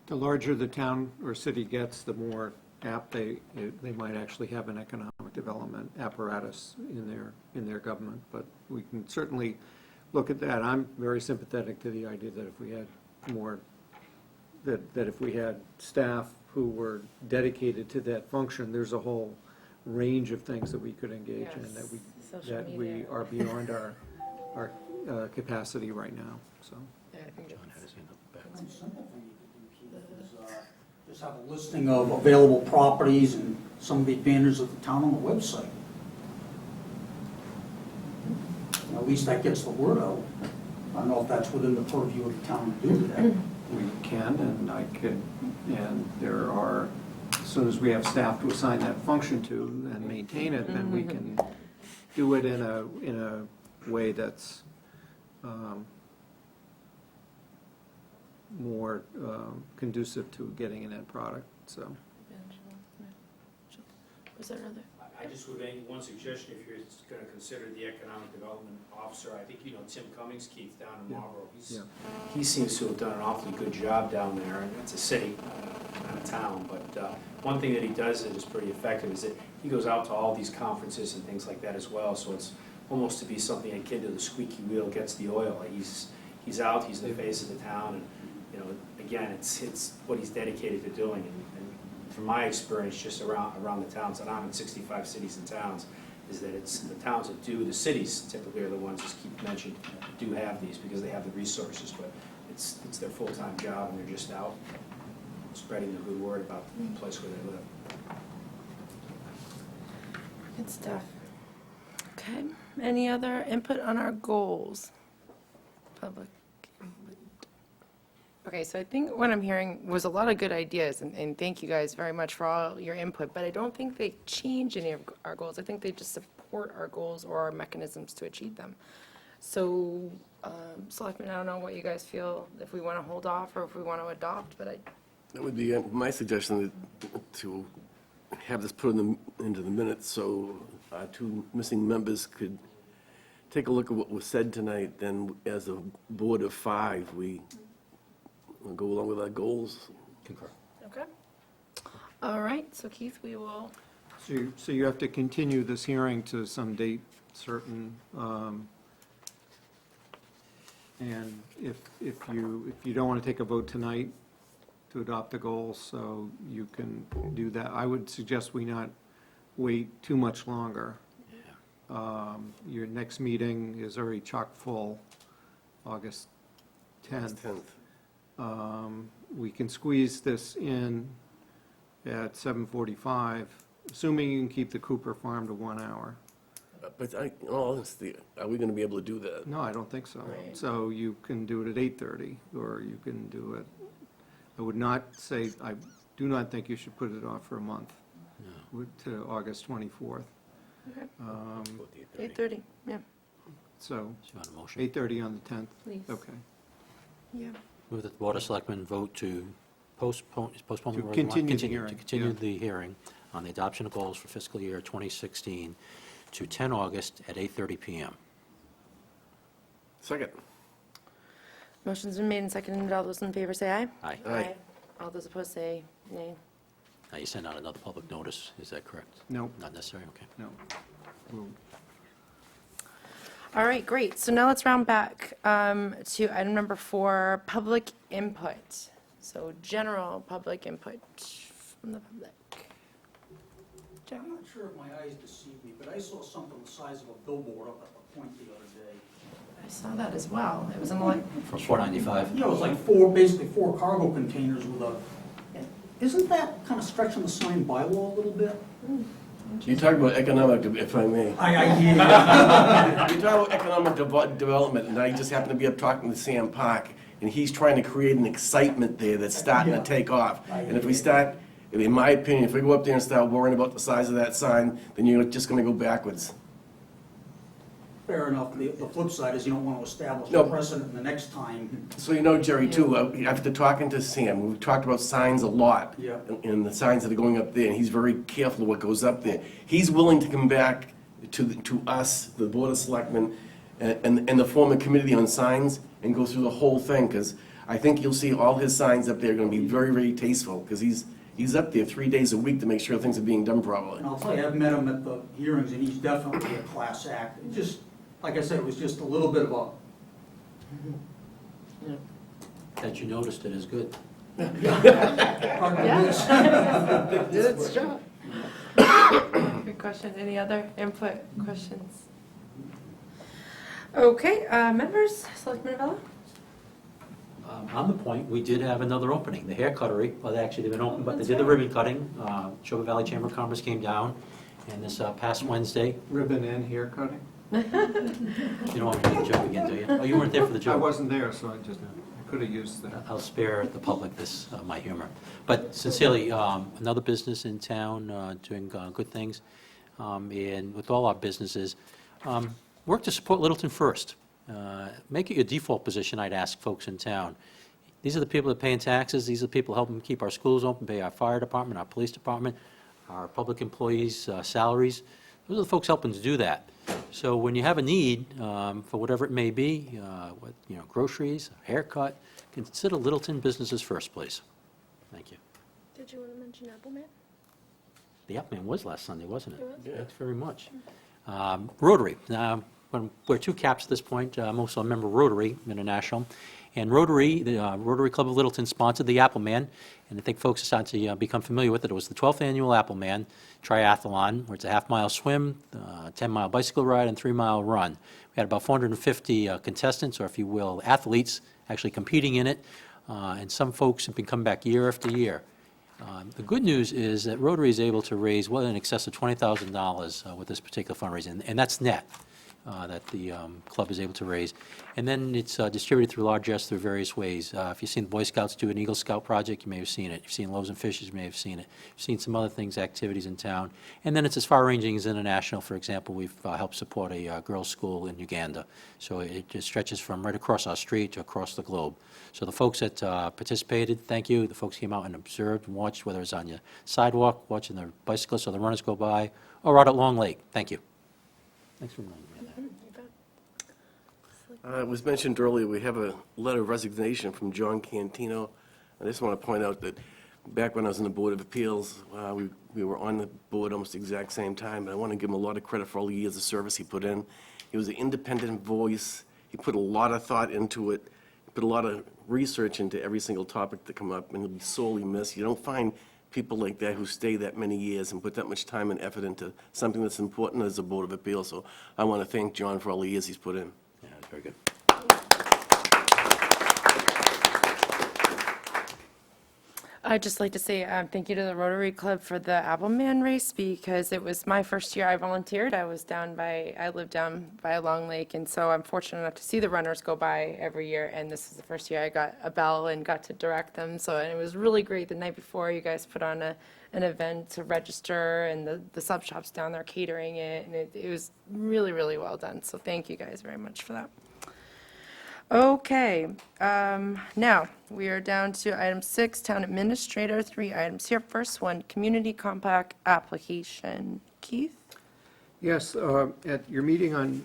The larger the town or city gets, the more apt they might actually have an economic development apparatus in their government. But we can certainly look at that. I'm very sympathetic to the idea that if we had more, that if we had staff who were dedicated to that function, there's a whole range of things that we could engage in Yes, that social we media. are beyond our capacity right now. So. Yeah, I think John had his hand up back. One simple thing you could do, Keith, is just have a listing of available properties and some of the advantages of the town on the website. At least that gets the word out. I don't know if that's within the purview of the town to do that. We can, and I could, and there are, as soon as we have staff to assign that function to and maintain it, then we can do it in a way that's more conducive to getting an end product, so. Was there another? I just would make one suggestion, if you're gonna consider the economic development officer, I think, Tim Cummings, Keith, down in Marlboro, he seems to have done an awfully good job down there, and it's a city, not a town, but one thing that he does that is pretty effective is that he goes out to all these conferences and things like that as well, so it's almost to be something akin to the squeaky wheel gets the oil. He's out, he's the face of the town, and, again, it's what he's dedicated to doing, and from my experience, just around the towns, and I'm in 65 cities and towns, is that it's the towns that do, the cities typically are the ones, as Keith mentioned, do have these because they have the resources, but it's their full-time job, and they're just out spreading the good word about the place where they live. Good stuff. Okay, any other input on our goals? Public input. Okay, so I think what I'm hearing was a lot of good ideas, and thank you guys very much for all your input, but I don't think they change any of our goals. I think they just support our goals or our mechanisms to achieve them. So, Selectmen, I don't know what you guys feel, if we want to hold off or if we want to adopt, but That would be my suggestion, to have this put into the minutes, so our two missing members could take a look at what was said tonight, then as a board of five, we will go along with our goals. Concur. Okay. All right, so Keith, we will, So you have to continue this hearing to some date certain. And if you don't want to take a vote tonight to adopt the goals, so you can do that. I would suggest we not wait too much longer. Your next meeting is already chock full, August 10th. We can squeeze this in at 7:45, assuming you can keep the Cooper Farm to 1 hour. But in all honesty, are we going to be able to do that? No, I don't think so. Right. So you can do it at 8:30, or you can do it, I would not say, I do not think you should put it off for a month to August 24th. okay, Um, 8:30, yeah, So, So you want a motion? 8:30 on the 10th? please. Okay. Yeah. Move that the Board of Selectmen vote to postpone the To word? continue the hearing, To continue yeah. the hearing on the adoption of goals for fiscal year 2016 to 10 August at 8:30 PM. Second. Motion's been made and seconded. All those in favor say aye. Aye. Aye. All those opposed say nay. Now, you send out another public notice, is that correct? No, Not necessary, okay. no. We'll- All right, great. So now let's round back to item number 4, public input. So general public input from the public. I'm not sure if my eyes deceived me, but I saw something the size of a billboard up at the point the other day. I saw that as well. It was on the line. For 495? Yeah, it was like basically four cargo containers with a, isn't that kind of stretching the sign bylaw a little bit? You talk about economic, if I may. I hear you. You talk about economic development, and I just happen to be up talking to Sam Park, and he's trying to create an excitement there that's starting to take off. And if we start, in my opinion, if we go up there and start worrying about the size of that sign, then you're just gonna go backwards. Fair enough. The flip side is you don't want to establish No. a precedent the next time. So you know, Jerry, too, after talking to Sam, we've talked about signs a lot. Yeah. And the signs that are going up there, and he's very careful what goes up there. He's willing to come back to us, the Board of Selectmen, and the former committee on signs, and go through the whole thing, because I think you'll see all his signs up there are gonna be very, very tasteful, because he's up there 3 days a week to make sure things are being done properly. And I'll tell you, I've met him at the hearings, and he's definitely a class act. It just, like I said, it was just a little bit of a, That you noticed it is good. pardon Yeah. this. Did its job. Good question. Any other input questions? Okay, members, Selectman Avella? On the point, we did have another opening, the hair cuttery. Well, actually, they've been open, but they did the ribbon cutting. Sugar Valley Chamber of Commerce came down, and this past Wednesday, Ribbon and hair cutting? you don't want me to do the joke again, do you? Oh, you weren't there for the joke? I wasn't there, so I could have used that. I'll spare the public this, my humor. But sincerely, another business in town doing good things, and with all our businesses, work to support Littleton first. Make it your default position, I'd ask folks in town. These are the people that are paying taxes, these are the people helping keep our schools open, pay our fire department, our police department, our public employees' salaries. Those are the folks helping to do that. So when you have a need, for whatever it may be, groceries, a haircut, consider Littleton businesses first, please. Thank you. Did you want to mention Appleman? The Appleman was last Sunday, wasn't it? It was. Thanks very much. Rotary. We're two caps at this point. I'm also a member of Rotary International. And Rotary, the Rotary Club of Littleton sponsored the Appleman, and I think folks are starting to become familiar with it. It was the 12th annual Appleman triathlon, where it's a half-mile swim, 10-mile bicycle ride, and 3-mile run. We had about 450 contestants, or if you will, athletes, actually competing in it, and some folks have been coming back year after year. The good news is that Rotary is able to raise well in excess of $20,000 with this particular fundraising, and that's net. that the club is able to raise. And then it's distributed through largesse through various ways. If you've seen the Boy Scouts do an Eagle Scout project, you may have seen it. If you've seen Loaves and Fishes, you may have seen it. You've seen some other things, activities in town. And then it's as far-ranging as international. For example, we've helped support a girls' school in Uganda. So it just stretches from right across our street to across the globe. So the folks that participated, thank you. The folks came out and observed and watched, whether it's on your sidewalk, watching the bicyclists or the runners go by, or out at Long Lake. Thank you. Thanks for reminding me of that. It was mentioned earlier, we have a letter of resignation from John Cantino. I just want to point out that back when I was on the Board of Appeals, we were on the board almost the exact same time, and I want to give him a lot of credit for all the years of service he put in. He was an independent voice. He put a lot of thought into it. He put a lot of research into every single topic that come up, and he'll be sorely missed. You don't find people like that who stay that many years and put that much time and effort into something that's important as a Board of Appeals. So I want to thank John for all the years he's put in. Yeah, that's very good. I'd just like to say thank you to the Rotary Club for the Appleman race, because it was my first year I volunteered. I lived down by Long Lake, and so I'm fortunate enough to see the runners go by every year, and this is the first year I got a bell and got to direct them. So and it was really great. The night before, you guys put on an event to register, and the sub shops down there catering it, and it was really, really well done. So thank you guys very much for that. Okay, now we are down to item 6, Town Administrator, 3 items here. First one, Community Compact Application. Keith? Yes, at your meeting on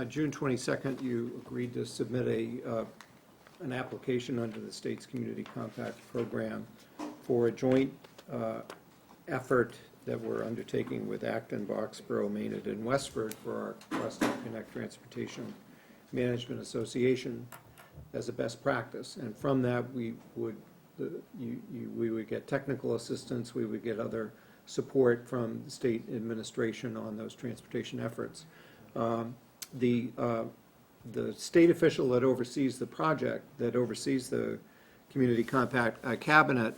June 22nd, you agreed to submit an application under the state's Community Compact Program for a joint effort that we're undertaking with Acton, Boxborough, Maynard, and Westford for our Crosstown Connect Transportation Management Association as a best practice. And from that, we would get technical assistance, we would get other support from the state administration on those transportation efforts. The state official that oversees the project, that oversees the Community Compact Cabinet,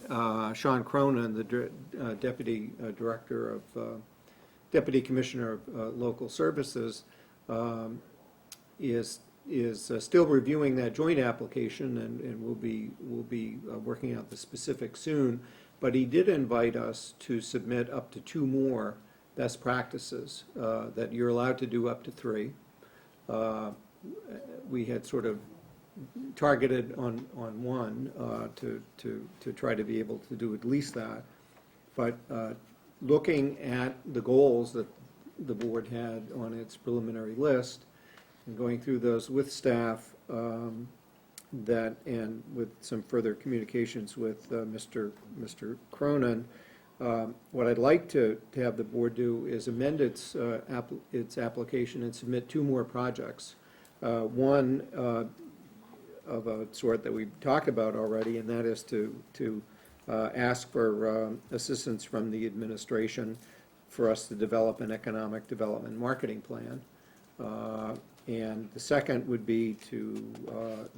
Sean Cronin, the Deputy Director of Deputy Commissioner of Local Services, is still reviewing that joint application, and we'll be working out the specifics soon. But he did invite us to submit up to 2 more best practices, that you're allowed to do up to 3. We had sort of targeted on one to try to be able to do at least that. But looking at the goals that the board had on its preliminary list, and going through those with staff, and with some further communications with Mr. Cronin, what I'd like to have the board do is amend its application and submit 2 more projects. One of a sort that we talked about already, and that is to ask for assistance from the administration for us to develop an economic development marketing plan. And the second would be to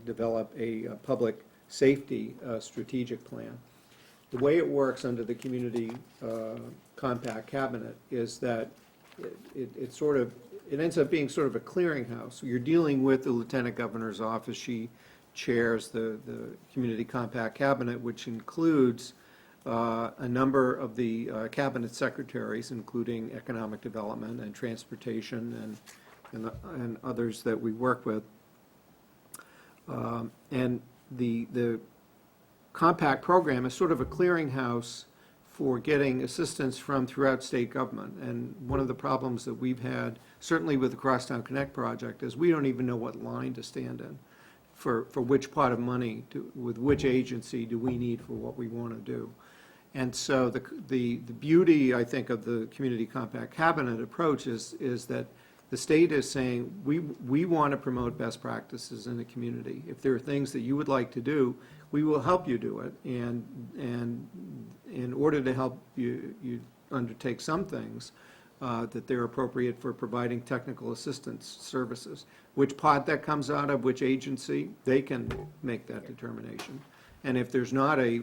develop a public safety strategic plan. The way it works under the Community Compact Cabinet is that it ends up being sort of a clearinghouse. You're dealing with the Lieutenant Governor's office. She chairs the Community Compact Cabinet, which includes a number of the cabinet secretaries, including economic development and transportation and others that we work with. And the compact program is sort of a clearinghouse for getting assistance from throughout state government. And one of the problems that we've had, certainly with the Crosstown Connect project, is we don't even know what line to stand in for which pot of money, with which agency do we need for what we want to do. And so the beauty, I think, of the Community Compact Cabinet approach is that the state is saying, we want to promote best practices in the community. If there are things that you would like to do, we will help you do it. And in order to help you undertake some things, that they're appropriate for providing technical assistance services. Which pot that comes out of, which agency, they can make that determination. And if there's not a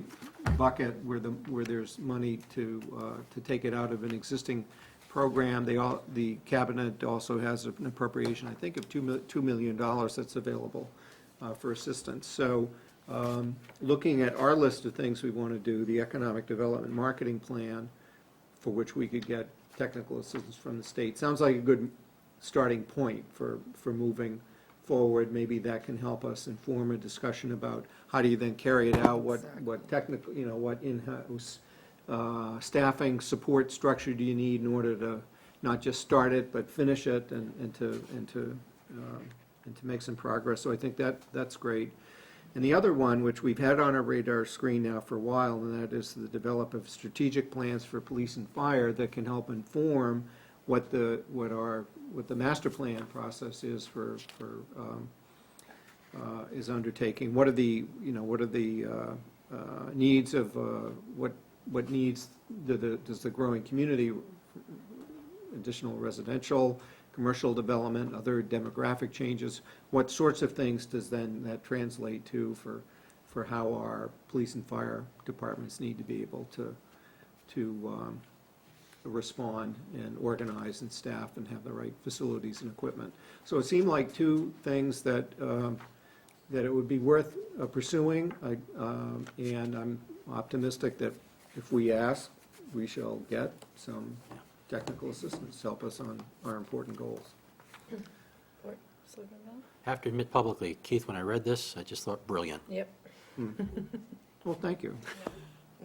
bucket where there's money to take it out of an existing program. The cabinet also has an appropriation, I think, of $2 million that's available for assistance. So looking at our list of things we want to do, the economic development marketing plan, for which we could get technical assistance from the state, sounds like a good starting point for moving forward. Maybe that can help us inform a discussion about how do you then carry it out, what technical, what in-house staffing support structure do you need in order to not just start it, but finish it and to make some progress. So I think that's great. And the other one, which we've had on our radar screen now for a while, and that is the development of strategic plans for police and fire that can help inform what the master plan process is is undertaking. What are the needs of what needs does the growing community, additional residential, commercial development, other demographic changes, what sorts of things does then that translate to for how our police and fire departments need to be able to respond and organize and staff and have the right facilities and equipment. So it seemed like two things that it would be worth pursuing, and I'm optimistic that if we ask, we shall get some technical assistance to help us on our important goals. I have to admit publicly, Keith, when I read this, I just thought brilliant. Yep. Well, thank you.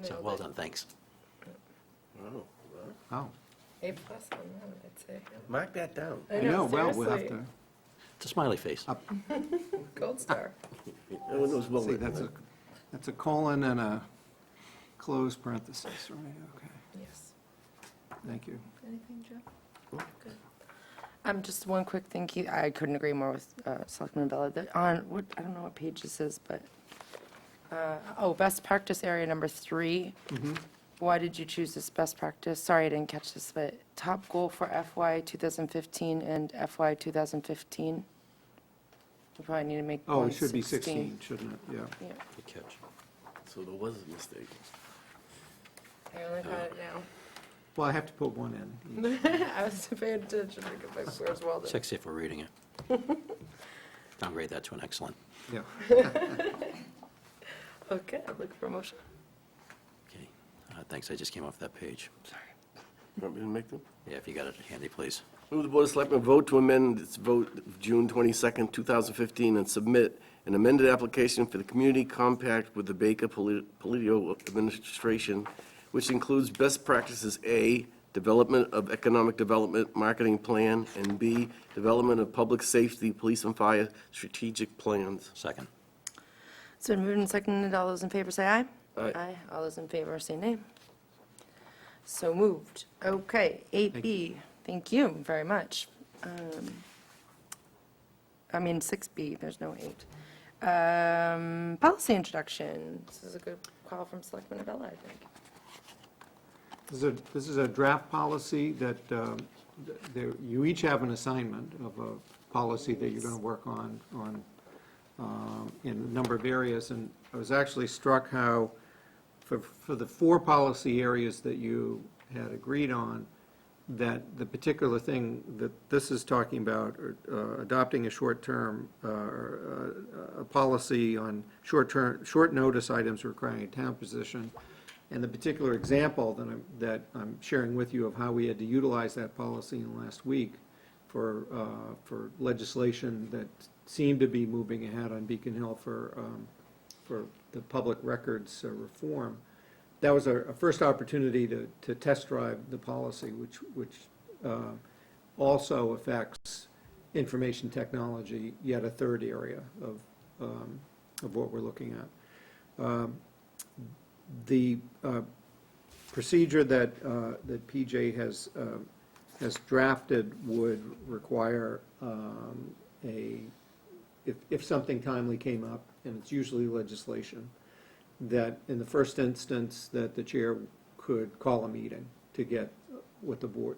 So well done, thanks. Wow. Oh, A plus on that, I'd say. Mark that down. I know, well, we'll have seriously. to. It's a smiley face. Gold star. No one knows what See, we're- that's a colon and a closed parenthesis, right? Okay, Yes. thank you. Anything, Joe? Good. Just one quick thing, Keith. I couldn't agree more with Selectman Bella. I don't know what page this is, but, best practice area number 3. Why did you choose this best practice? Sorry, I didn't catch this, but top goal for FY 2015 and FY 2015? We probably need to make Oh, one it should be 16, shouldn't it? Yeah. Yeah, Good catch. So there was a mistake. I only got it now. Well, I have to put one in. I was paying attention because my square's well done. Sexy if we're reading it. Downgrade that to an excellent. Yeah. Okay, I'm looking for a motion. Okay, thanks, I just came off that page. Sorry. You want me to make them? Yeah, if you got it handy, please. Move the Board of Selectmen vote to amend its vote of June 22nd, 2015, and submit an amended application for the community compact with the Baker Political Administration, which includes best practices: A, development of economic development marketing plan, and B, development of public safety, police and fire strategic plans. Second. It's been moved and seconded. All those in favor say aye. Aye. All those in favor say nay. So moved. Okay, 8B. Thank you very much. 6B, there's no 8. Policy introduction. This is a good call from Selectman Abella, I think. This is a draft policy that you each have an assignment of a policy that you're going to work on in a number of areas. And I was actually struck how for the 4 policy areas that you had agreed on, that the particular thing that this is talking about, adopting a short-term, a policy on short notice items requiring a town position, and the particular example that I'm sharing with you of how we had to utilize that policy in the last week for legislation that seemed to be moving ahead on Beacon Hill for the public records reform. That was a first opportunity to test drive the policy, which also affects information technology, yet a third area of what we're looking at. The procedure that PJ has drafted would require if something timely came up, and it's usually legislation, that in the first instance that the chair could call a meeting to get what the board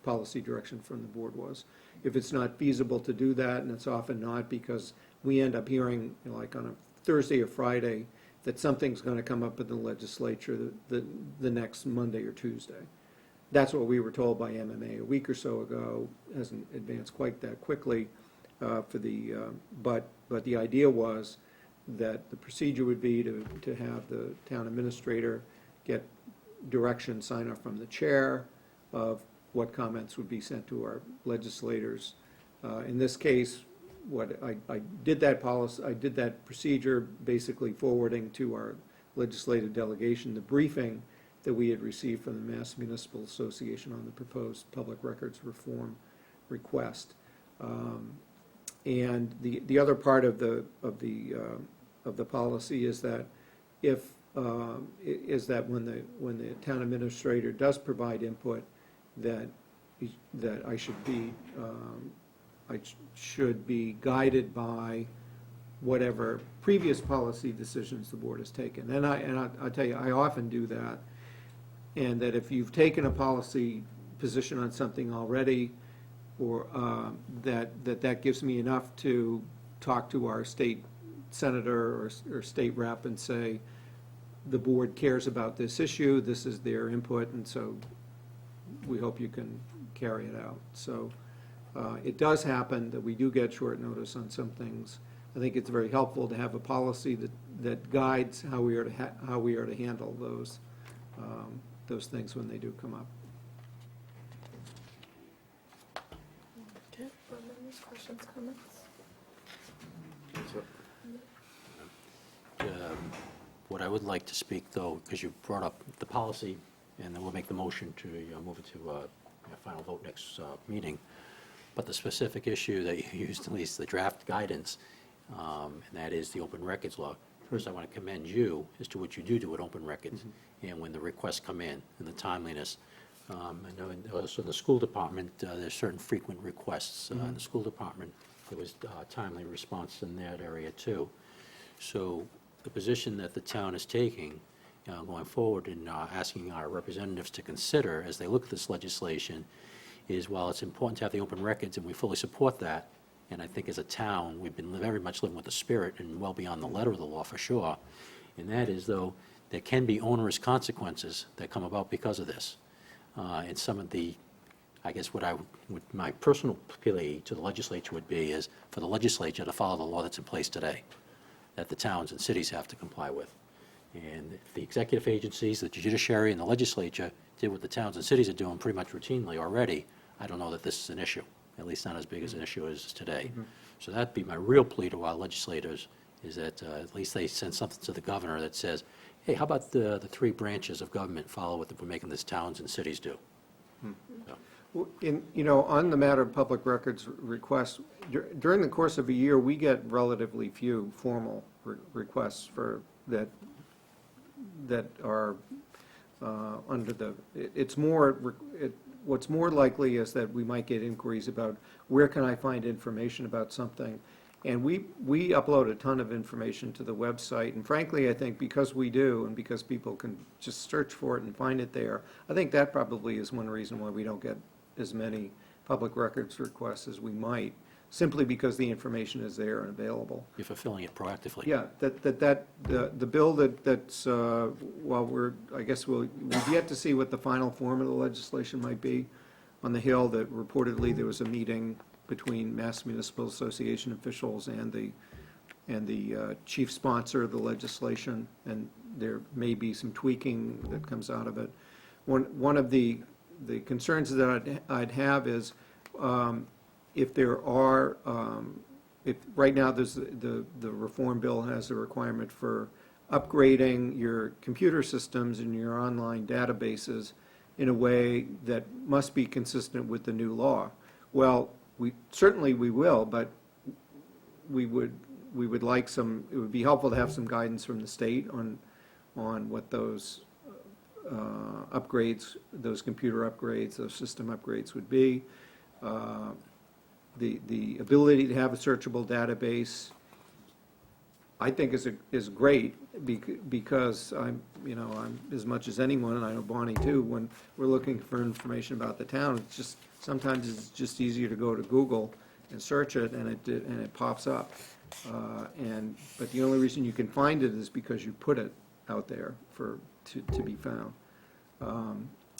policy direction from the board was. If it's not feasible to do that, and it's often not, because we end up hearing, like on a Thursday or Friday, that something's going to come up in the legislature the next Monday or Tuesday. That's what we were told by MMA a week or so ago. Hasn't advanced quite that quickly but the idea was that the procedure would be to have the town administrator get direction, sign off from the chair of what comments would be sent to our legislators. In this case, I did that procedure, basically forwarding to our legislative delegation the briefing that we had received from the Mass Municipal Association on the proposed public records reform request. And the other part of the policy is that when the town administrator does provide input, that I should be guided by whatever previous policy decisions the board has taken. And I'll tell you, I often do that. And that if you've taken a policy position on something already, or that gives me enough to talk to our state senator or state rep and say, the board cares about this issue, this is their input, and so we hope you can carry it out. So it does happen that we do get short notice on some things. I think it's very helpful to have a policy that guides how we are to handle those things when they do come up. Okay, questions, comments? What I would like to speak, though, because you brought up the policy, and then we'll make the motion to move it to final vote next meeting, but the specific issue that you used, at least the draft guidance, and that is the open records law. First, I want to commend you as to what you do with open records, and when the requests come in, and the timeliness. I know also in the school department, there's certain frequent requests. In the school department, there was timely response in that area, too. So the position that the town is taking going forward and asking our representatives to consider as they look at this legislation is, while it's important to have the open records, and we fully support that, and I think as a town, we've been very much living with the spirit and well beyond the letter of the law for sure, and that is, though, there can be onerous consequences that come about because of this. And some of the, I guess what my personal plea to the legislature would be is for the legislature to follow the law that's in place today, that the towns and cities have to comply with. And if the executive agencies, the judiciary, and the legislature did what the towns and cities are doing pretty much routinely already, I don't know that this is an issue, at least not as big as an issue as today. So that'd be my real plea to our legislators, is that at least they send something to the governor that says, hey, how about the three branches of government follow what we're making this towns and cities do? So. Well, on the matter of public records requests, during the course of a year, we get relatively few formal requests for that are under the, it's more, what's more likely is that we might get inquiries about where can I find information about something. And we upload a ton of information to the website, and frankly, I think because we do, and because people can just search for it and find it there, I think that probably is one reason why we don't get as many public records requests as we might, simply because the information is there and available. You're fulfilling it proactively. Yeah, the bill that's, well, I guess we've yet to see what the final form of the legislation might be on the Hill, that reportedly there was a meeting between Mass Municipal Association officials and the chief sponsor of the legislation, and there may be some tweaking that comes out of it. One of the concerns that I'd have is if there are, if right now there's the reform bill has a requirement for upgrading your computer systems and your online databases in a way that must be consistent with the new law. Well, certainly we will, but we would like some, it would be helpful to have some guidance from the state on what those upgrades, those computer upgrades, those system upgrades would be. The ability to have a searchable database, I think is great, because I'm as much as anyone, and I know Bonnie too, when we're looking for information about the town, it's just, sometimes it's just easier to go to Google and search it, and it pops up. But the only reason you can find it is because you put it out there to be found.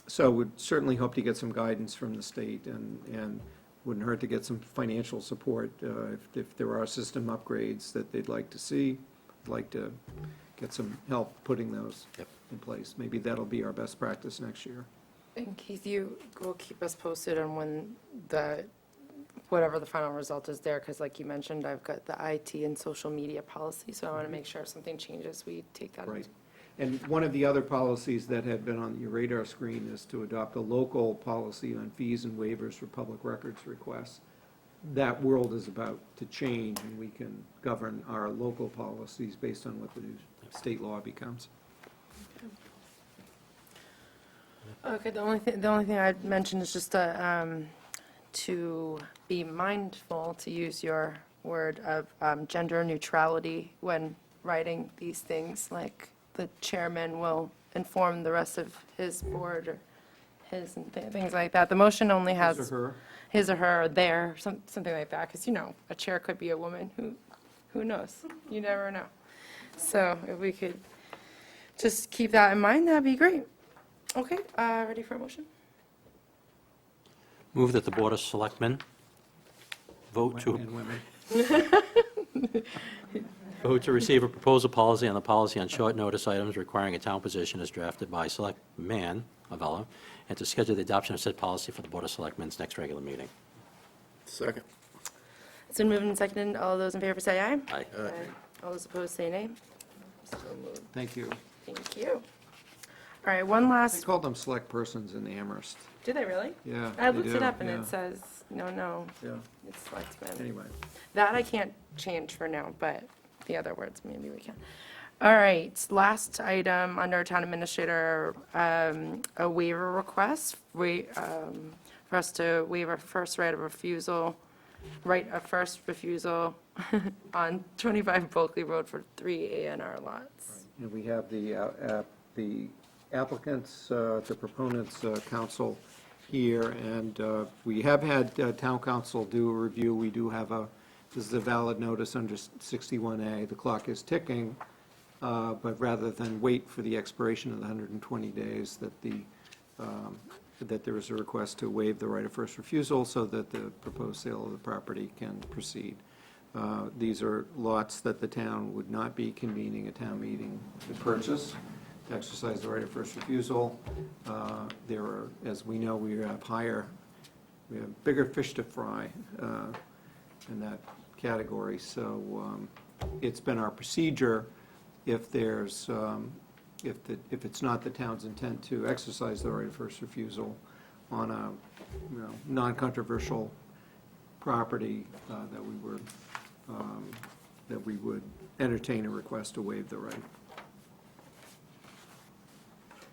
So would certainly hope to get some guidance from the state, and wouldn't hurt to get some financial support if there are system upgrades that they'd like to see. I'd like to get some help putting those in place. Maybe that'll be our best practice next year. And Keith, you will keep us posted on when whatever the final result is there, because like you mentioned, I've got the IT and social media policy, so I want to make sure if something changes, we take that. Right. And one of the other policies that had been on your radar screen is to adopt a local policy on fees and waivers for public records requests. That world is about to change, and we can govern our local policies based on what the new state law becomes. Okay, the only thing I'd mention is just to be mindful, to use your word, of gender neutrality when writing these things, like the chairman will inform the rest of his board, or his, and things like that. The motion only has His or her? his or her, or their, something like that, because, a chair could be a woman, who knows? You never know. So if we could just keep that in mind, that'd be great. Okay, ready for a motion? Move that the Board of Selectmen vote to And women. vote to receive a proposal policy on the policy on short notice items requiring a town position as drafted by Selectman Avella, and to schedule the adoption of said policy for the Board of Selectmen's next regular meeting. Second. It's been moved and seconded. All those in favor say aye. Aye. All those opposed say nay. So moved. Thank you. Thank you. All right, one They last, call them select persons in Amherst. do they really? Yeah, I they looked do, it up and yeah. it says, no, Yeah, it's Selectmen. anyway. That I can't change for now, but the other words, maybe we can. All right, last item under Town Administrator, a waiver request. For us to waive our first right of refusal on 25 Bulkley Road for 3 A&R lots. And we have the applicants, the proponents' counsel here, and we have had town council do a review. We do have this is a valid notice under 61A. The clock is ticking, but rather than wait for the expiration of the 120 days, that there is a request to waive the right of first refusal so that the proposed sale of the property can proceed. These are lots that the town would not be convening a town meeting to purchase, to exercise the right of first refusal. There are, as we know, we have bigger fish to fry in that category. So it's been our procedure, if there's, if it's not the town's intent to exercise the right of first refusal on a, non-controversial property, that we would entertain a request to waive the right.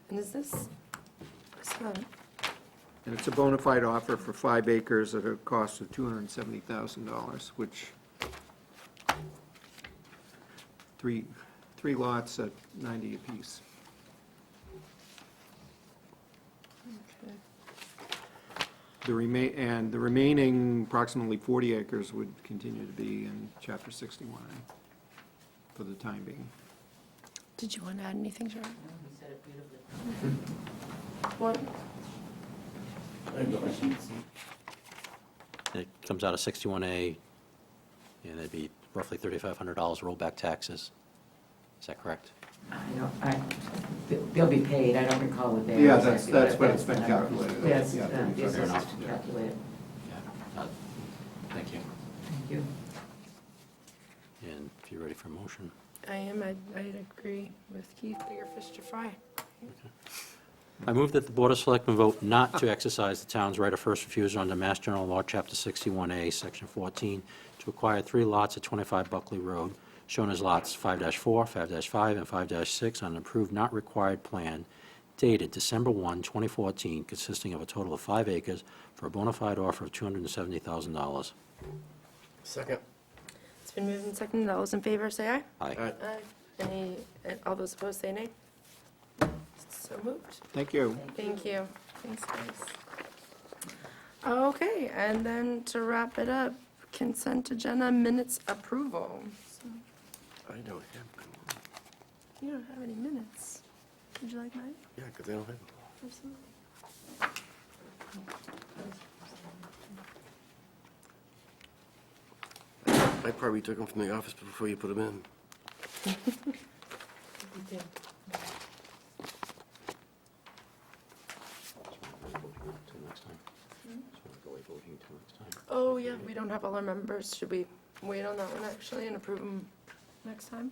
And is this, And it's a bona fide offer for 5 acres at a cost of $270,000, which, three lots at 90 apiece. The remaining approximately 40 acres would continue to be in Chapter 61A for the time being. did you want to add anything, Sharon? What? It comes out of 61A, and it'd be roughly $3,500 rollback taxes. Is that correct? They'll be paid, I don't recall what they are. Yeah, exactly, that's but what it's the been number. calculated. Yes, Yeah, the fair enough. assessors calculate it. Yeah. Thank you. Thank you. And if you're ready for a motion. I am, I'd agree with Keith, bigger fish to fry. I move that the Board of Selectmen vote not to exercise the town's right of first refusal under Mass General Law, Chapter 61A, Section 14, to acquire 3 lots at 25 Buckley Road, shown as lots 5-4, 5-5, and 5-6 on an approved not required plan dated December 1, 2014, consisting of a total of 5 acres for a bona fide offer of $270,000. Second. It's been moved and seconded. All those in favor say aye. Aye. All those opposed say nay. So moved. Thank you. Thank you. Thanks, guys. Okay, and then to wrap it up, consent agenda minutes approval. So, I don't have them. you don't have any minutes. Would you like mine? Yeah, because they don't have them. Absolutely. I probably took them from the office before you put them in. Till next time. Just want to go away voting till next time. Oh, yeah, we don't have all our members. Should we wait on that one actually and approve them next time?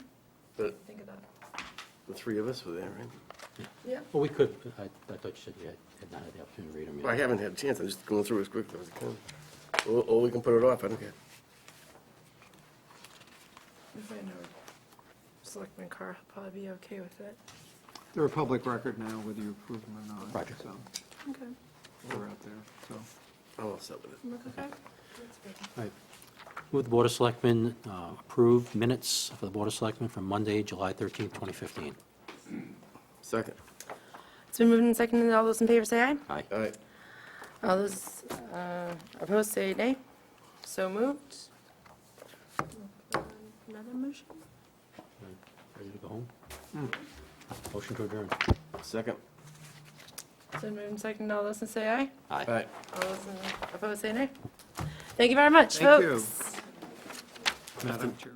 But Think of that. the three of us were there, right? Yeah. Well, we could, I thought you said you had not had the opportunity to read them yet. Well, I haven't had a chance. I'm just going through as quickly as I can. Or we can put it off. I don't care. If I know Selectman Carr will probably be okay with it. They're a public record now, whether you approve them or not. Roger. So Okay. they're out there, so. I'm all set with it. Okay. All right. Move the Board of Selectmen approve minutes for the Board of Selectmen from Monday, July 13th, 2015. Second. It's been moved and seconded. All those in favor say aye. Aye. All right. All those opposed say nay. So moved. Another motion? Ready to go home? Motion to adjourn. Second. It's been moved and seconded. All those in say aye. Aye. All right. All those opposed say nay. Thank you very much, Thank you. folks. Madam Chair.